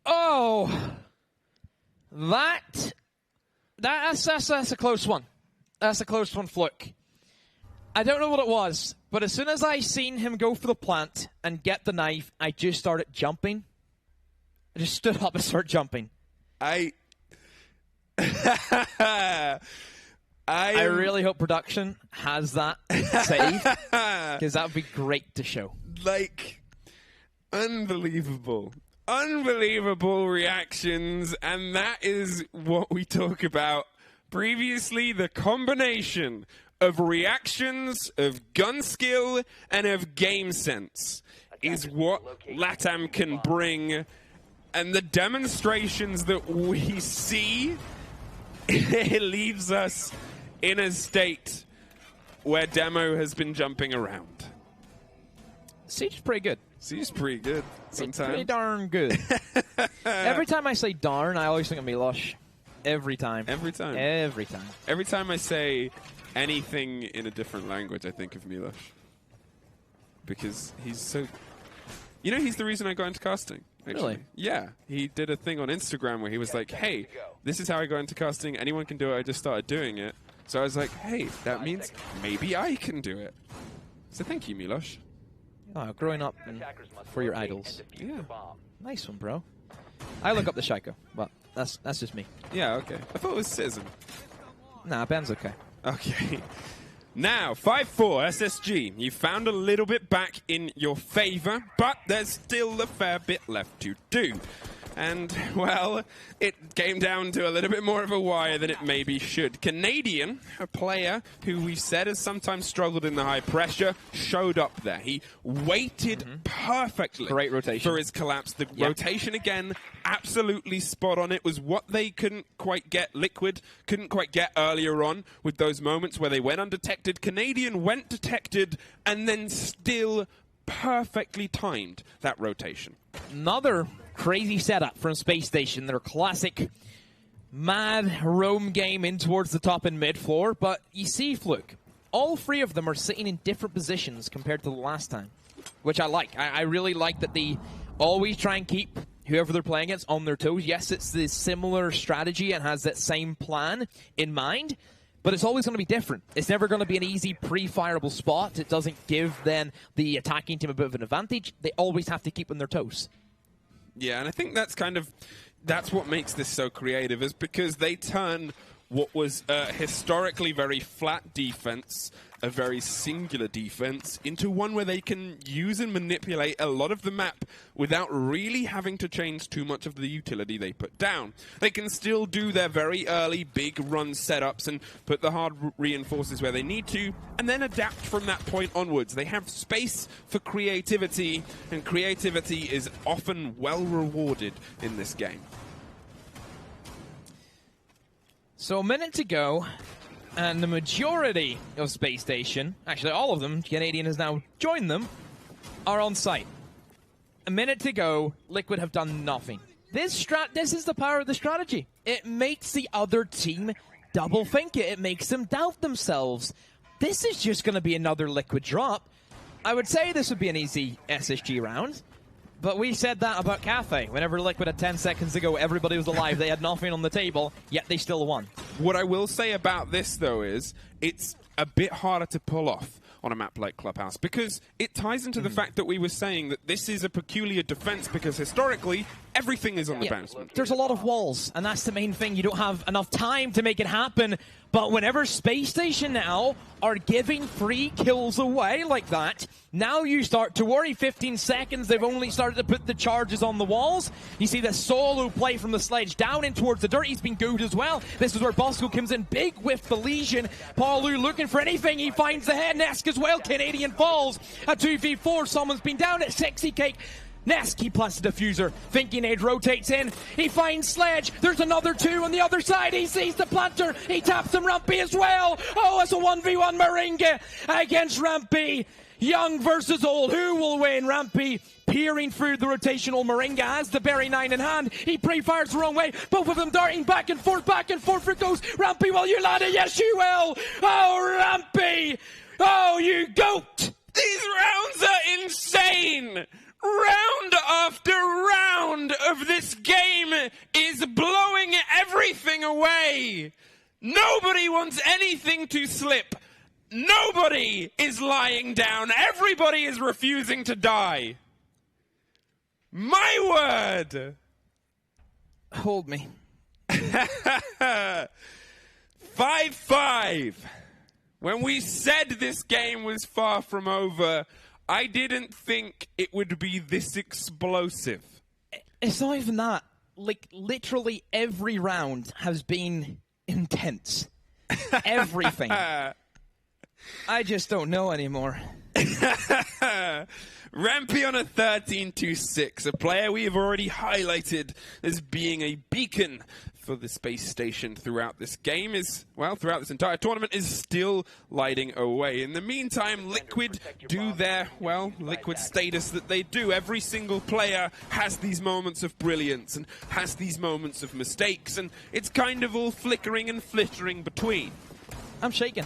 Oh, that's a close one. That's a close one, Fluke. I don't know what it was, but as soon as I seen him go for the plant and get the knife, I just started jumping. I just stood up and started jumping. I really hope production has that saved, because that would be great to show. Like, unbelievable. Unbelievable reactions, and that is what we talk about previously, the combination of reactions, of gun skill, and of game sense is what LATAM can bring. And the demonstrations that we see, it leaves us in a state where Demo has been jumping around. Siege is pretty good. Siege is pretty good sometimes. It's pretty darn good. Every time I say darn, I always think of Milosh. Every time. Every time. Every time. Every time I say anything in a different language, I think of Milosh. Because he's so... You know, he's the reason I got into casting. Actually. Really? Yeah. He did a thing on Instagram where he was like, hey, this is how I got into casting. Anyone can do it. I just started doing it. So I was like, hey, that means maybe I can do it. So thank you, Milosh. Oh, growing up for your idols. Yeah. Nice one, bro. I look up the Shaiko, but that's just me. Yeah, okay. I thought it was Citizen. Nah, Ben's okay. Okay. Now, 5-4 SSG. You found a little bit back in your favor, but there's still a fair bit left to do. And, well, it came down to a little bit more of a wire than it maybe should. Canadian, a player who we've said has sometimes struggled in the high pressure, showed up there. He waited perfectly Great rotation. for his collapse. The rotation, again, absolutely spot on. It was what they couldn't quite get, Liquid couldn't quite get earlier on with those moments where they went undetected. Canadian went detected and then still perfectly timed that rotation. Another crazy setup from Spacestation. Their classic mad roam game in towards the top and mid floor. But you see, Fluke, all three of them are sitting in different positions compared to the last time, which I like. I really like that they always try and keep whoever they're playing against on their toes. Yes, it's the similar strategy and has that same plan in mind, but it's always going to be different. It's never going to be an easy pre-fireable spot. It doesn't give then the attacking team a bit of an advantage. They always have to keep on their toes. Yeah, and I think that's what makes this so creative, is because they turn what was historically very flat defense, a very singular defense, into one where they can use and manipulate a lot of the map without really having to change too much of the utility they put down. They can still do their very early big run setups and put the hard reinforces where they need to, and then adapt from that point onwards. They have space for creativity, and creativity is often well rewarded in this game. So a minute to go, and the majority of Spacestation, actually all of them, Canadian has now joined them, are on site. A minute to go, Liquid have done nothing. This is the power of the strategy. It makes the other team double think it. It makes them doubt themselves. This is just going to be another Liquid drop. I would say this would be an easy SSG round. But we said that about Cafe. Whenever Liquid had 10 seconds to go, everybody was alive. They had nothing on the table, yet they still won. What I will say about this, though, is it's a bit harder to pull off on a map like Clubhouse, because it ties into the fact that we were saying that this is a peculiar defense because historically everything is on the bouncement. There's a lot of walls, and that's the main thing. You don't have enough time to make it happen. But whenever Spacestation now are giving free kills away like that, now you start to worry. 15 seconds, they've only started to put the charges on the walls. You see the solo play from the sledge down in towards the dirt. He's been good as well. This is where Bosco comes in big with the Legion. Paulu looking for anything. He finds the head. Nesk as well. Canadian falls. A 2v4. Someone's been down at Sexy Cake. Nesk, he plus the diffuser. Thinking Age rotates in. He finds Sledge. There's another two on the other side. He sees the planter. He taps him. Rampy as well. Oh, it's a 1v1 Moringa against Rampy. Young versus old. Who will win? Rampy peering through the rotational Moringa has the Berry 9 in hand. He pre-fires the wrong way. Both of them darting back and forth it goes. Rampy, will you land it? Yes, you will. Oh, Rampy. Oh, you goat. These rounds are insane. Round after round of this game is blowing everything away. Nobody wants anything to slip. Nobody is lying down. Everybody is refusing to die. My word. Hold me. 5-5. When we said this game was far from over, I didn't think it would be this explosive. It's not even that. Like, literally every round has been intense. Everything. I just don't know anymore. Rampy on a 13-6, a player we have already highlighted as being a beacon for the Space Station throughout this game is, well, throughout this entire tournament, is still lighting away. In the meantime, Liquid do their, well, Liquid status that they do. Every single player has these moments of brilliance and has these moments of mistakes, and it's kind of all flickering and flittering between. I'm shaking.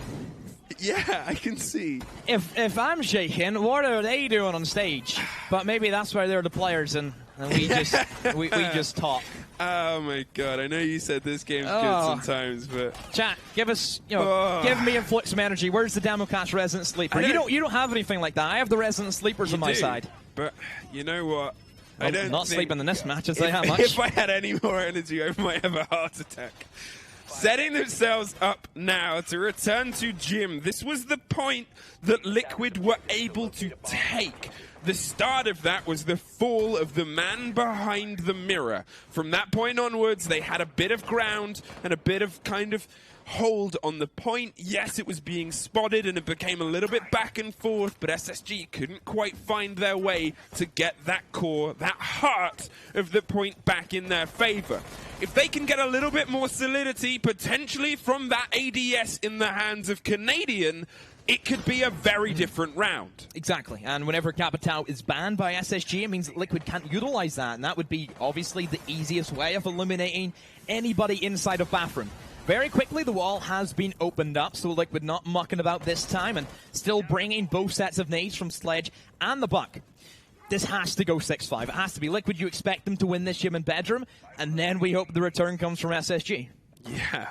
Yeah, I can see. If I'm shaking, what are they doing on stage? But maybe that's why they're the players, and we just we just talk. Oh my god! I know you said this game's good sometimes, but chat, give us, give me and Flux some energy. Where's the Democast Resident Sleeper? You don't have anything like that. I have the Resident Sleepers on my side. But you know what? I'm not sleeping in this match. I'll say how much. If I had any more energy, I might have a heart attack. Setting themselves up now to return to Jim. This was the point that Liquid were able to take. The start of that was the fall of the man behind the mirror. From that point onwards, they had a bit of ground and a bit of kind of hold on the point. Yes, it was being spotted and it became a little bit back and forth, but SSG couldn't quite find their way to get that core, that heart of the point back in their favor. If they can get a little bit more solidity, potentially from that ADS in the hands of Canadian, it could be a very different round. Exactly, and whenever Capitao is banned by SSG, it means that Liquid can't utilize that, and that would be obviously the easiest way of eliminating anybody inside of Bathroom. Very quickly, the wall has been opened up, so Liquid not mucking about this time, and still bringing both sets of nades from Sledge and the Buck. This has to go 6-5. It has to be Liquid. You expect them to win this gym and bedroom, and then we hope the return comes from SSG. Yeah.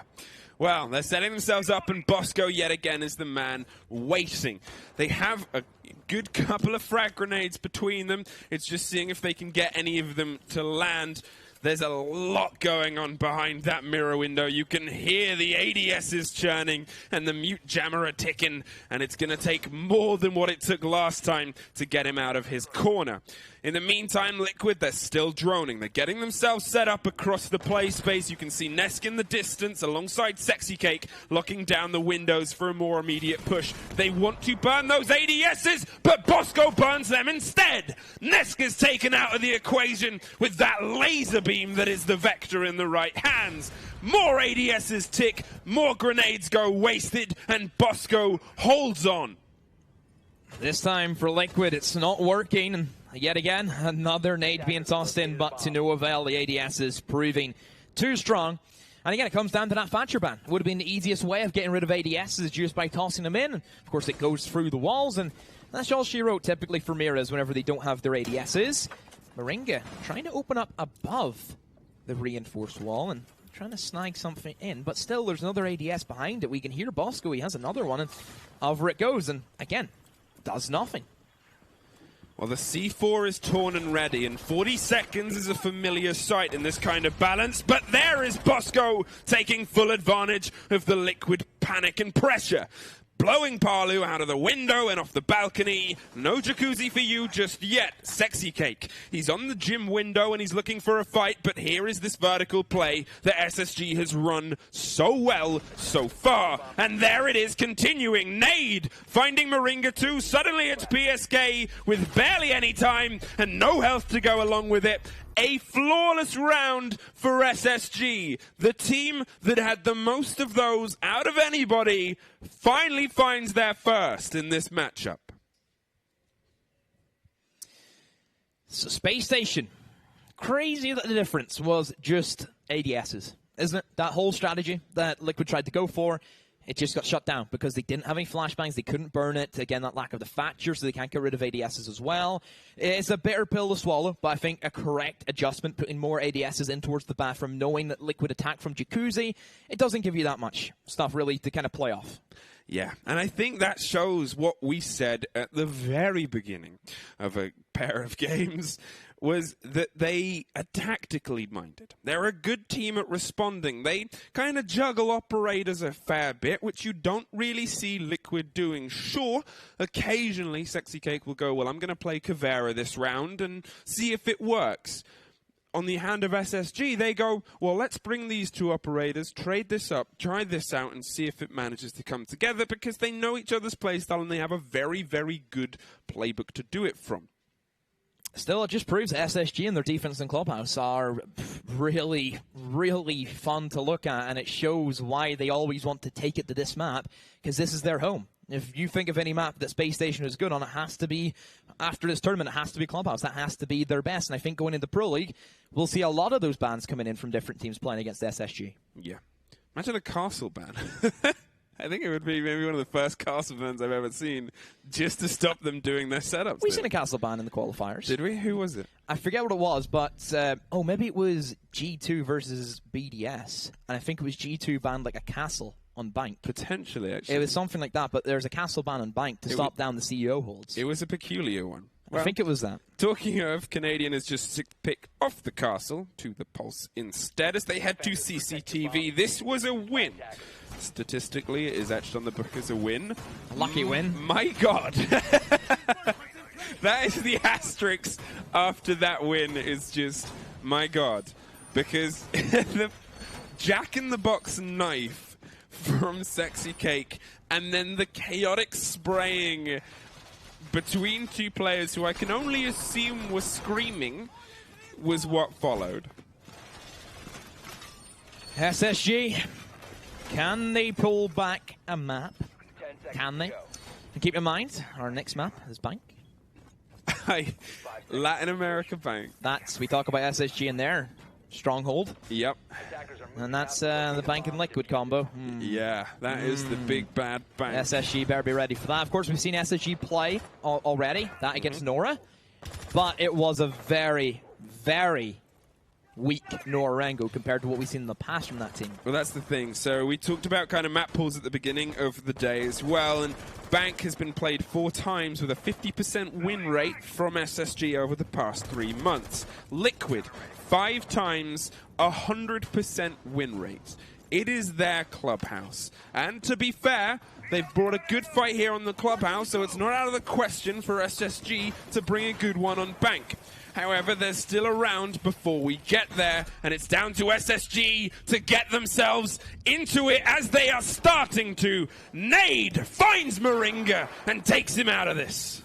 Well, they're setting themselves up, and Bosco yet again is the man waiting. They have a good couple of frag grenades between them. It's just seeing if they can get any of them to land. There's a lot going on behind that mirror window. You can hear the ADSs churning and the mute jammer ticking, and it's going to take more than what it took last time to get him out of his corner. In the meantime, Liquid, they're still droning. They're getting themselves set up across the play space. You can see Nesk in the distance alongside Sexy Cake locking down the windows for a more immediate push. They want to burn those ADSs, but Bosco burns them instead. Nesk is taken out of the equation with that laser beam that is the Vector in the right hands. More ADSs tick, more grenades go wasted, and Bosco holds on. This time for Liquid, it's not working. And yet again, another nade being tossed in, but to no avail. The ADS is proving too strong. And again, it comes down to that Thatcher ban. It would have been the easiest way of getting rid of ADS is just by tossing them in. And of course, it goes through the walls, and that's all she wrote typically for Miras whenever they don't have their ADSs. Moringa trying to open up above the reinforced wall and trying to snag something in, but still there's another ADS behind it. We can hear Bosco, he has another one, and over it goes, and again, does nothing. Well, the C4 is torn and ready, and 40 seconds is a familiar sight in this kind of balance, but there is Bosco taking full advantage of the Liquid panic and pressure. Blowing Palu out of the window and off the balcony. No jacuzzi for you just yet. Sexy Cake. He's on the gym window and he's looking for a fight, but here is this vertical play that SSG has run so well so far. And there it is, continuing. Nade finding Moringa too. Suddenly it's PSK with barely any time and no health to go along with it. A flawless round for SSG. The team that had the most of those out of anybody finally finds their first in this matchup. So Space Station. Crazy that the difference was just ADSs, isn't it? That whole strategy that Liquid tried to go for, it just got shut down because they didn't have any flashbangs. They couldn't burn it. Again, that lack of the Thatcher, so they can't get rid of ADSs as well. It's a bitter pill to swallow, but I think a correct adjustment, putting more ADSs in towards the bathroom, knowing that Liquid attack from Jacuzzi, it doesn't give you that much stuff really to kind of play off. Yeah, and I think that shows what we said at the very beginning of a pair of games, was that they are tactically minded. They're a good team at responding. They kind of juggle operators a fair bit, which you don't really see Liquid doing. Sure, occasionally Sexy Cake will go, well, I'm going to play Caveira this round and see if it works. on the hand of SSG, they go, well, let's bring these two operators, trade this up, try this out, and see if it manages to come together, because they know each other's playstyle and they have a very, very good playbook to do it from. Still, it just proves SSG and their defense and clubhouse are really, really fun to look at, and it shows why they always want to take it to this map, because this is their home. If you think of any map that Spacestation is good on, it has to be, after this tournament, it has to be Clubhouse. That has to be their best. And I think going into Pro League, we'll see a lot of those bans coming in from different teams playing against SSG. Yeah. Imagine a castle ban. I think it would be maybe one of the first castle bans I've ever seen, just to stop them doing their setups. We've seen a castle ban in the qualifiers. Did we? Who was it? I forget what it was, but, oh, maybe it was G2 versus BDS. And I think it was G2 banned like a castle on Bank. Potentially, actually. It was something like that, but there's a castle ban on Bank to stop down the CEO holds. It was a peculiar one. Well, I think it was that. Talking of, Canadian has just picked off the castle to the Pulse instead as they head to CCTV. This was a win. Statistically, it is etched on the book as a win. A lucky win. My God. That is the asterisk after that win is just, my God. Because the Jack-in-the-Box knife from Sexy Cake, and then the chaotic spraying between two players who I can only assume were screaming was what followed. SSG, can they pull back a map? Can they? And keep in mind, our next map is Bank. Latin America Bank. We talk about SSG in there. Stronghold. Yep. And that's the Bank and Liquid combo. Yeah, that is the big bad Bank. SSG better be ready for that. Of course, we've seen SSG play already, that against Nora. But it was a very, very weak Norengo compared to what we've seen in the past from that team. Well, that's the thing. So we talked about kind of map pools at the beginning of the day as well, and Bank has been played 4 times with a 50% win rate from SSG over the past 3 months. Liquid, 5 times, 100% win rate. It is their clubhouse. And to be fair, they've brought a good fight here on the clubhouse, so it's not out of the question for SSG to bring a good one on Bank. However, they're still around before we get there, and it's down to SSG to get themselves into it as they are starting to. Nade finds Moringa and takes him out of this.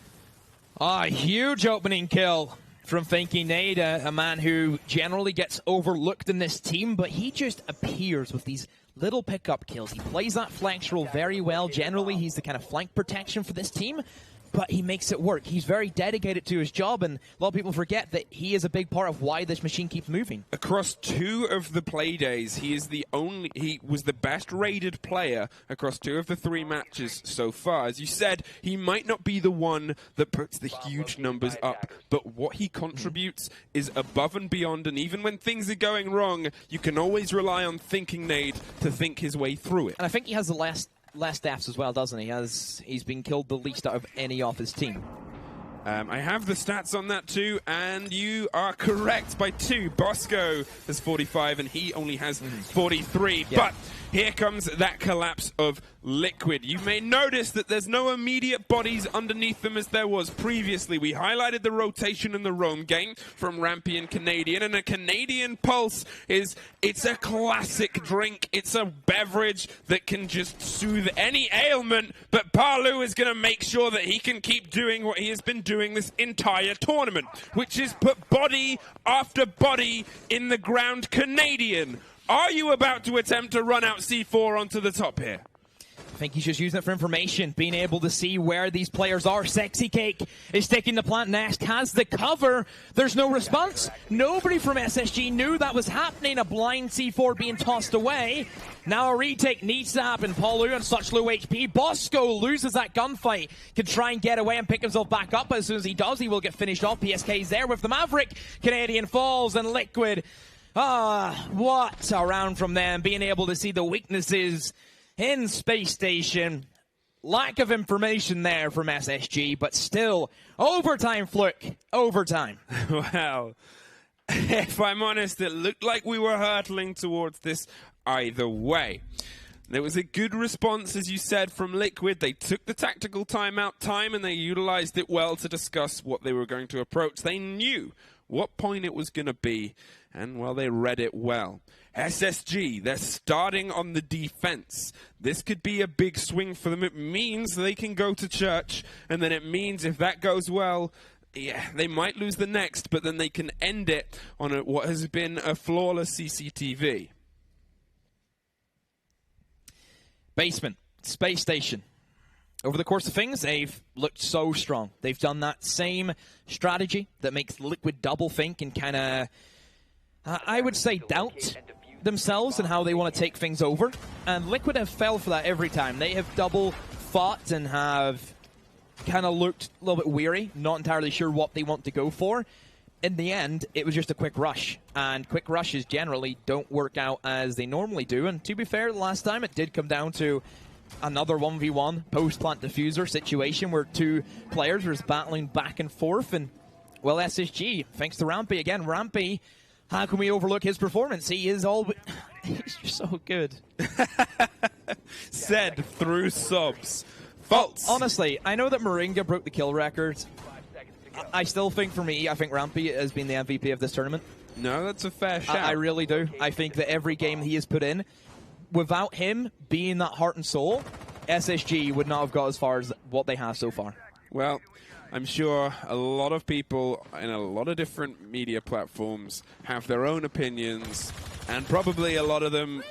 A huge opening kill from Finky Nade, a man who generally gets overlooked in this team, but he just appears with these little pickup kills. He plays that flank role very well. Generally, he's the kind of flank protection for this team, but he makes it work. He's very dedicated to his job, and a lot of people forget that he is a big part of why this machine keeps moving. Across 2 of the play days, he was the best rated player across 2 of the 3 matches so far. As you said, he might not be the one that puts the huge numbers up, but what he contributes is above and beyond, and even when things are going wrong, you can always rely on Thinking Nade to think his way through it. And I think he has the less deaths as well, doesn't he? He's been killed the least out of any of his team. I have the stats on that too, and you are correct by 2. Bosco has 45 and he only has 43. Yeah. But here comes that collapse of Liquid. You may notice that there's no immediate bodies underneath them as there was previously. We highlighted the rotation in the roam game from Rampy and Canadian, and a Canadian Pulse it's a classic drink. It's a beverage that can just soothe any ailment, but Palu is going to make sure that he can keep doing what he has been doing this entire tournament, which is put body after body in the ground. Canadian, are you about to attempt to run out C4 onto the top here? I think he's just using it for information, being able to see where these players are. Sexy Cake is taking the plant next, has the cover. There's no response. Nobody from SSG knew that was happening. A blind C4 being tossed away. Now a retake needs to happen. Paulu on such low HP. Bosco loses that gunfight. Can try and get away and pick himself back up. As soon as he does, he will get finished off. PSK's there with the Maverick. Canadian falls, and Liquid. What a round from them. Being able to see the weaknesses in Space Station. Lack of information there from SSG, but still, overtime, Fluke. Overtime. Well, if I'm honest, it looked like we were hurtling towards this either way. There was a good response, as you said, from Liquid. They took the tactical timeout time and they utilized it well to discuss what they were going to approach. They knew what point it was going to be, and, well, they read it well. SSG, they're starting on the defense. This could be a big swing for them. It means they can go to church, and then it means if that goes well, yeah, they might lose the next, but then they can end it on what has been a flawless CCTV. Basement, Space Station. Over the course of things, they've looked so strong. They've done that same strategy that makes Liquid double think and kind of, I would say, doubt themselves and how they want to take things over. And Liquid have fell for that every time. They have double fought and have kind of looked a little bit weary, not entirely sure what they want to go for. In the end, it was just a quick rush. And quick rushes generally don't work out as they normally do. And to be fair, last time it did come down to another 1v1 post-plant diffuser situation where two players were battling back and forth. And, well, SSG, thanks to Rampy again. Rampy, how can we overlook his performance? He is all... He's just so good. Said through subs. False. Honestly, I know that Moringa broke the kill record. I still think, for me, I think Rampy has been the MVP of this tournament. No, that's a fair shout. I really do. I think that every game he has put in, without him being that heart and soul, SSG would not have got as far as what they have so far. Well, I'm sure a lot of people in a lot of different media platforms have their own opinions, and probably a lot of them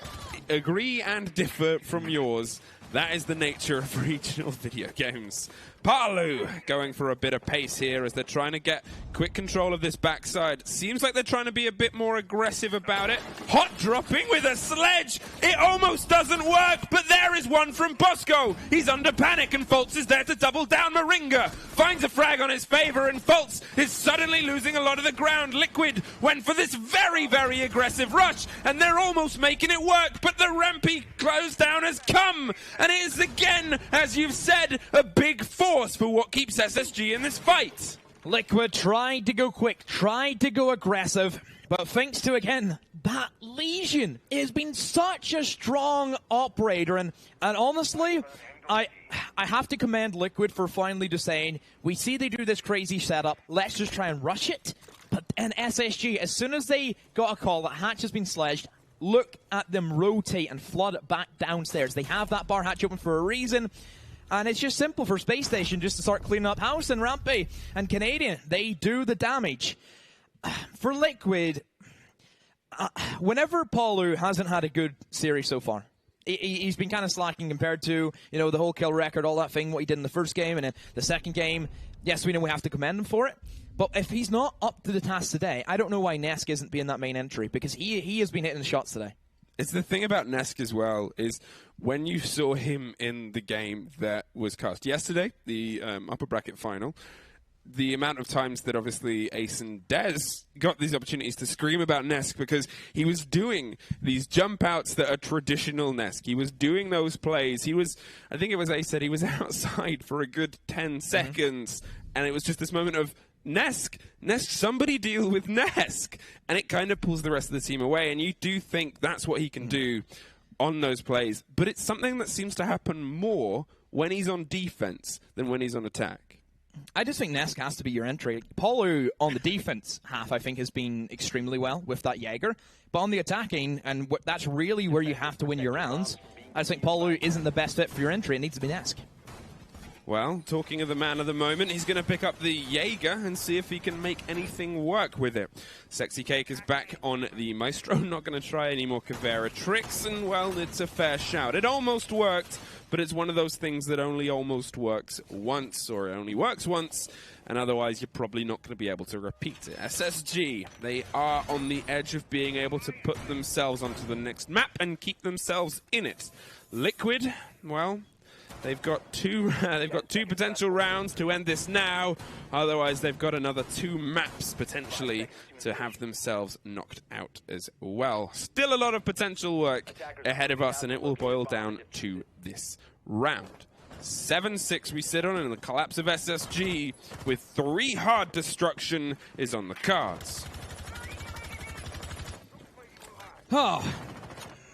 agree and differ from yours. That is the nature of regional video games. Palu going for a bit of pace here as they're trying to get quick control of this backside. Seems like they're trying to be a bit more aggressive about it. Hot dropping with a sledge. It almost doesn't work, but there is one from Bosco. He's under panic and Fultz is there to double down. Moringa finds a frag on his favor and Fultz is suddenly losing a lot of the ground. Liquid went for this very, very aggressive rush and they're almost making it work, but the Rampy close down has come. And it is again, as you've said, a big force for what keeps SSG in this fight. Liquid tried to go quick, tried to go aggressive, but thanks to, again, that Lesion has been such a strong operator. And honestly, I have to commend Liquid for finally just saying, we see they do this crazy setup, let's just try and rush it. But and SSG, as soon as they got a call that Hatch has been sledged, look at them rotate and flood it back downstairs. They have that bar hatch open for a reason. And it's just simple for Space Station just to start cleaning up house, and Rampy and Canadian, they do the damage. For Liquid, whenever Palu hasn't had a good series so far, he's been kind of slacking compared to, you know, the whole kill record, all that thing, what he did in the first game, and then the second game. Yes, we know we have to commend him for it. But if he's not up to the task today, I don't know why Nesk isn't being that main entry, because he has been hitting the shots today. It's the thing about Nesk as well, is when you saw him in the game that was cast yesterday, the upper bracket final, the amount of times that obviously Ace and Dez got these opportunities to scream about Nesk because he was doing these jump outs that are traditional Nesk. He was doing those plays. He was, I think it was Ace said, he was outside for a good 10 seconds, and it was just this moment of, Nesk, somebody deal with Nesk. And it kind of pulls the rest of the team away. And you do think that's what he can do on those plays. But it's something that seems to happen more when he's on defense than when he's on attack. I just think Nesk has to be your entry. Palu on the defense half, I think, has been extremely well with that Jaeger. But on the attacking, and that's really where you have to win your rounds, I just think Palu isn't the best fit for your entry. It needs to be Nesk. Well, talking of the man of the moment, he's going to pick up the Jaeger and see if he can make anything work with it. Sexy Cake is back on the Maestro, not going to try any more Caveira tricks, and, well, it's a fair shout. It almost worked, but it's one of those things that only almost works once, or it only works once, and otherwise you're probably not going to be able to repeat it. SSG, they are on the edge of being able to put themselves onto the next map and keep themselves in it. Liquid, well... They've got two potential rounds to end this now. Otherwise, they've got another 2 maps potentially to have themselves knocked out as well. Still a lot of potential work ahead of us, and it will boil down to this round. 7-6 we sit on, and the collapse of SSG with 3 hard destruction is on the cards. Oh,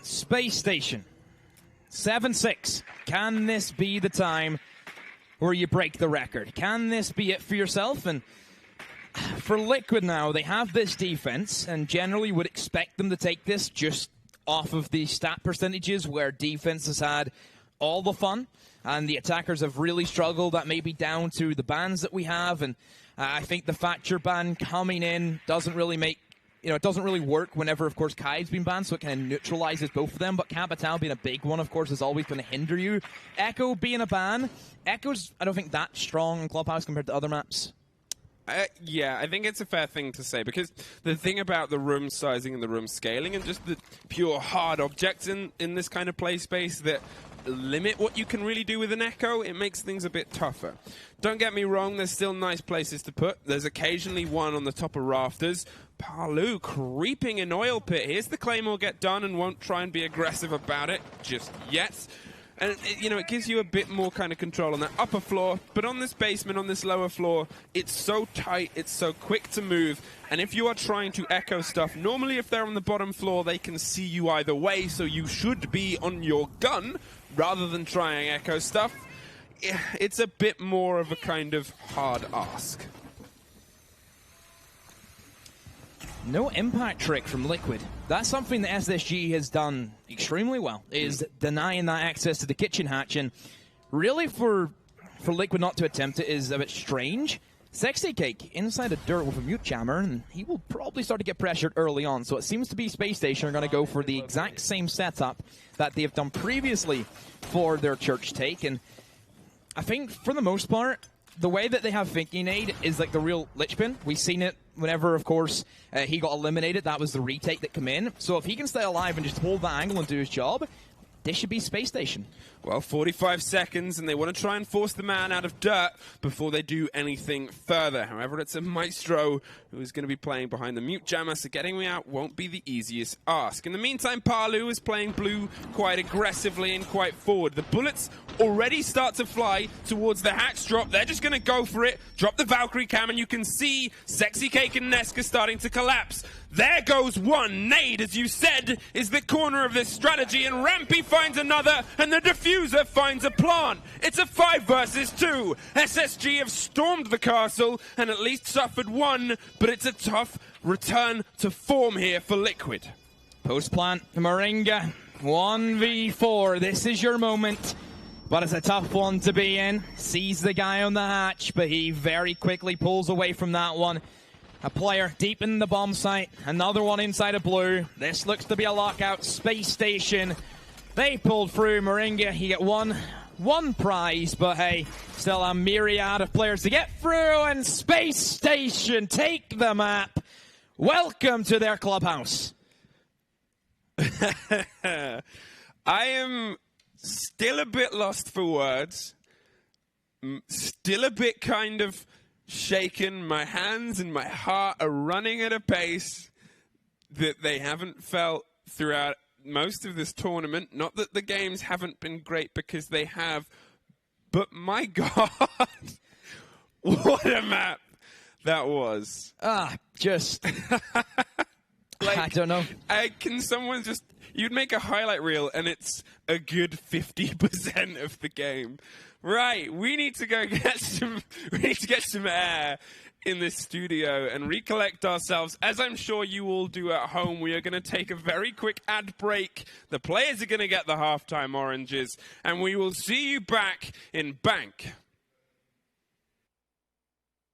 Space Station. 7-6. Can this be the time where you break the record? Can this be it for yourself? And for Liquid now, they have this defense, and generally would expect them to take this just off of the stat percentages where defense has had all the fun, and the attackers have really struggled. That may be down to the bans that we have, and I think the Thatcher ban coming in doesn't really make, it doesn't really work whenever, of course, Kai's been banned, so it kind of neutralizes both of them. But Capital being a big one, of course, is always going to hinder you. Echo being a ban, Echo's, I don't think, that strong in Clubhouse compared to other maps. Yeah, I think it's a fair thing to say, because the thing about the room sizing and the room scaling and just the pure hard objects in this kind of play space that limit what you can really do with an Echo, it makes things a bit tougher. Don't get me wrong, there's still nice places to put. There's occasionally one on the top of rafters. Palu creeping in oil pit. Here's the Claymore get done and won't try and be aggressive about it just yet. And, it gives you a bit more kind of control on that upper floor. But on this basement, on this lower floor, it's so tight, it's so quick to move. And if you are trying to echo stuff, normally if they're on the bottom floor, they can see you either way. So you should be on your gun rather than trying echo stuff. It's a bit more of a kind of hard ask. No impact trick from Liquid. That's something that SSG has done extremely well, is denying that access to the kitchen hatch. And really for Liquid not to attempt it is a bit strange. Sexy Cake inside of dirt with a mute jammer, and he will probably start to get pressured early on. So it seems to be Spacestation are going to go for the exact same setup that they have done previously for their church take. And I think for the most part, the way that they have Thinking Aid is like the real Lichpin. We've seen it whenever, of course, he got eliminated. That was the retake that came in. So if he can stay alive and just hold that angle and do his job, this should be Spacestation. Well, 45 seconds, and they want to try and force the man out of dirt before they do anything further. However, it's a Maestro who is going to be playing behind the mute jammer, so getting me out won't be the easiest ask. In the meantime, Palu is playing blue quite aggressively and quite forward. The bullets already start to fly towards the hatch drop. They're just going to go for it, drop the Valkyrie cam, and you can see Sexy Cake and Neska starting to collapse. There goes one. Nade, as you said, is the corner of this strategy, and Rampy finds another, and the diffuser finds a plant. It's a 5 versus 2. SSG have stormed the castle and at least suffered one, but it's a tough return to form here for Liquid. Post plant, Moringa, 1v4. This is your moment. But it's a tough one to be in. Sees the guy on the hatch, but he very quickly pulls away from that one. A player deep in the bomb site. Another one inside of blue. This looks to be a lockout. Spacestation. They pulled through. Moringa, he get one prize, but hey, still a myriad of players to get through, and Spacestation take the map. Welcome to their clubhouse. I am still a bit lost for words. Still a bit kind of shaken. My hands and my heart are running at a pace that they haven't felt throughout most of this tournament. Not that the games haven't been great, because they have, but my God, what a map that was. Just I don't know. Can someone just, you'd make a highlight reel and it's a good 50% of the game. Right, we need to go get some air in this studio and recollect ourselves. As I'm sure you all do at home, we are going to take a very quick ad break. The players are going to get the halftime oranges, and we will see you back in Bank.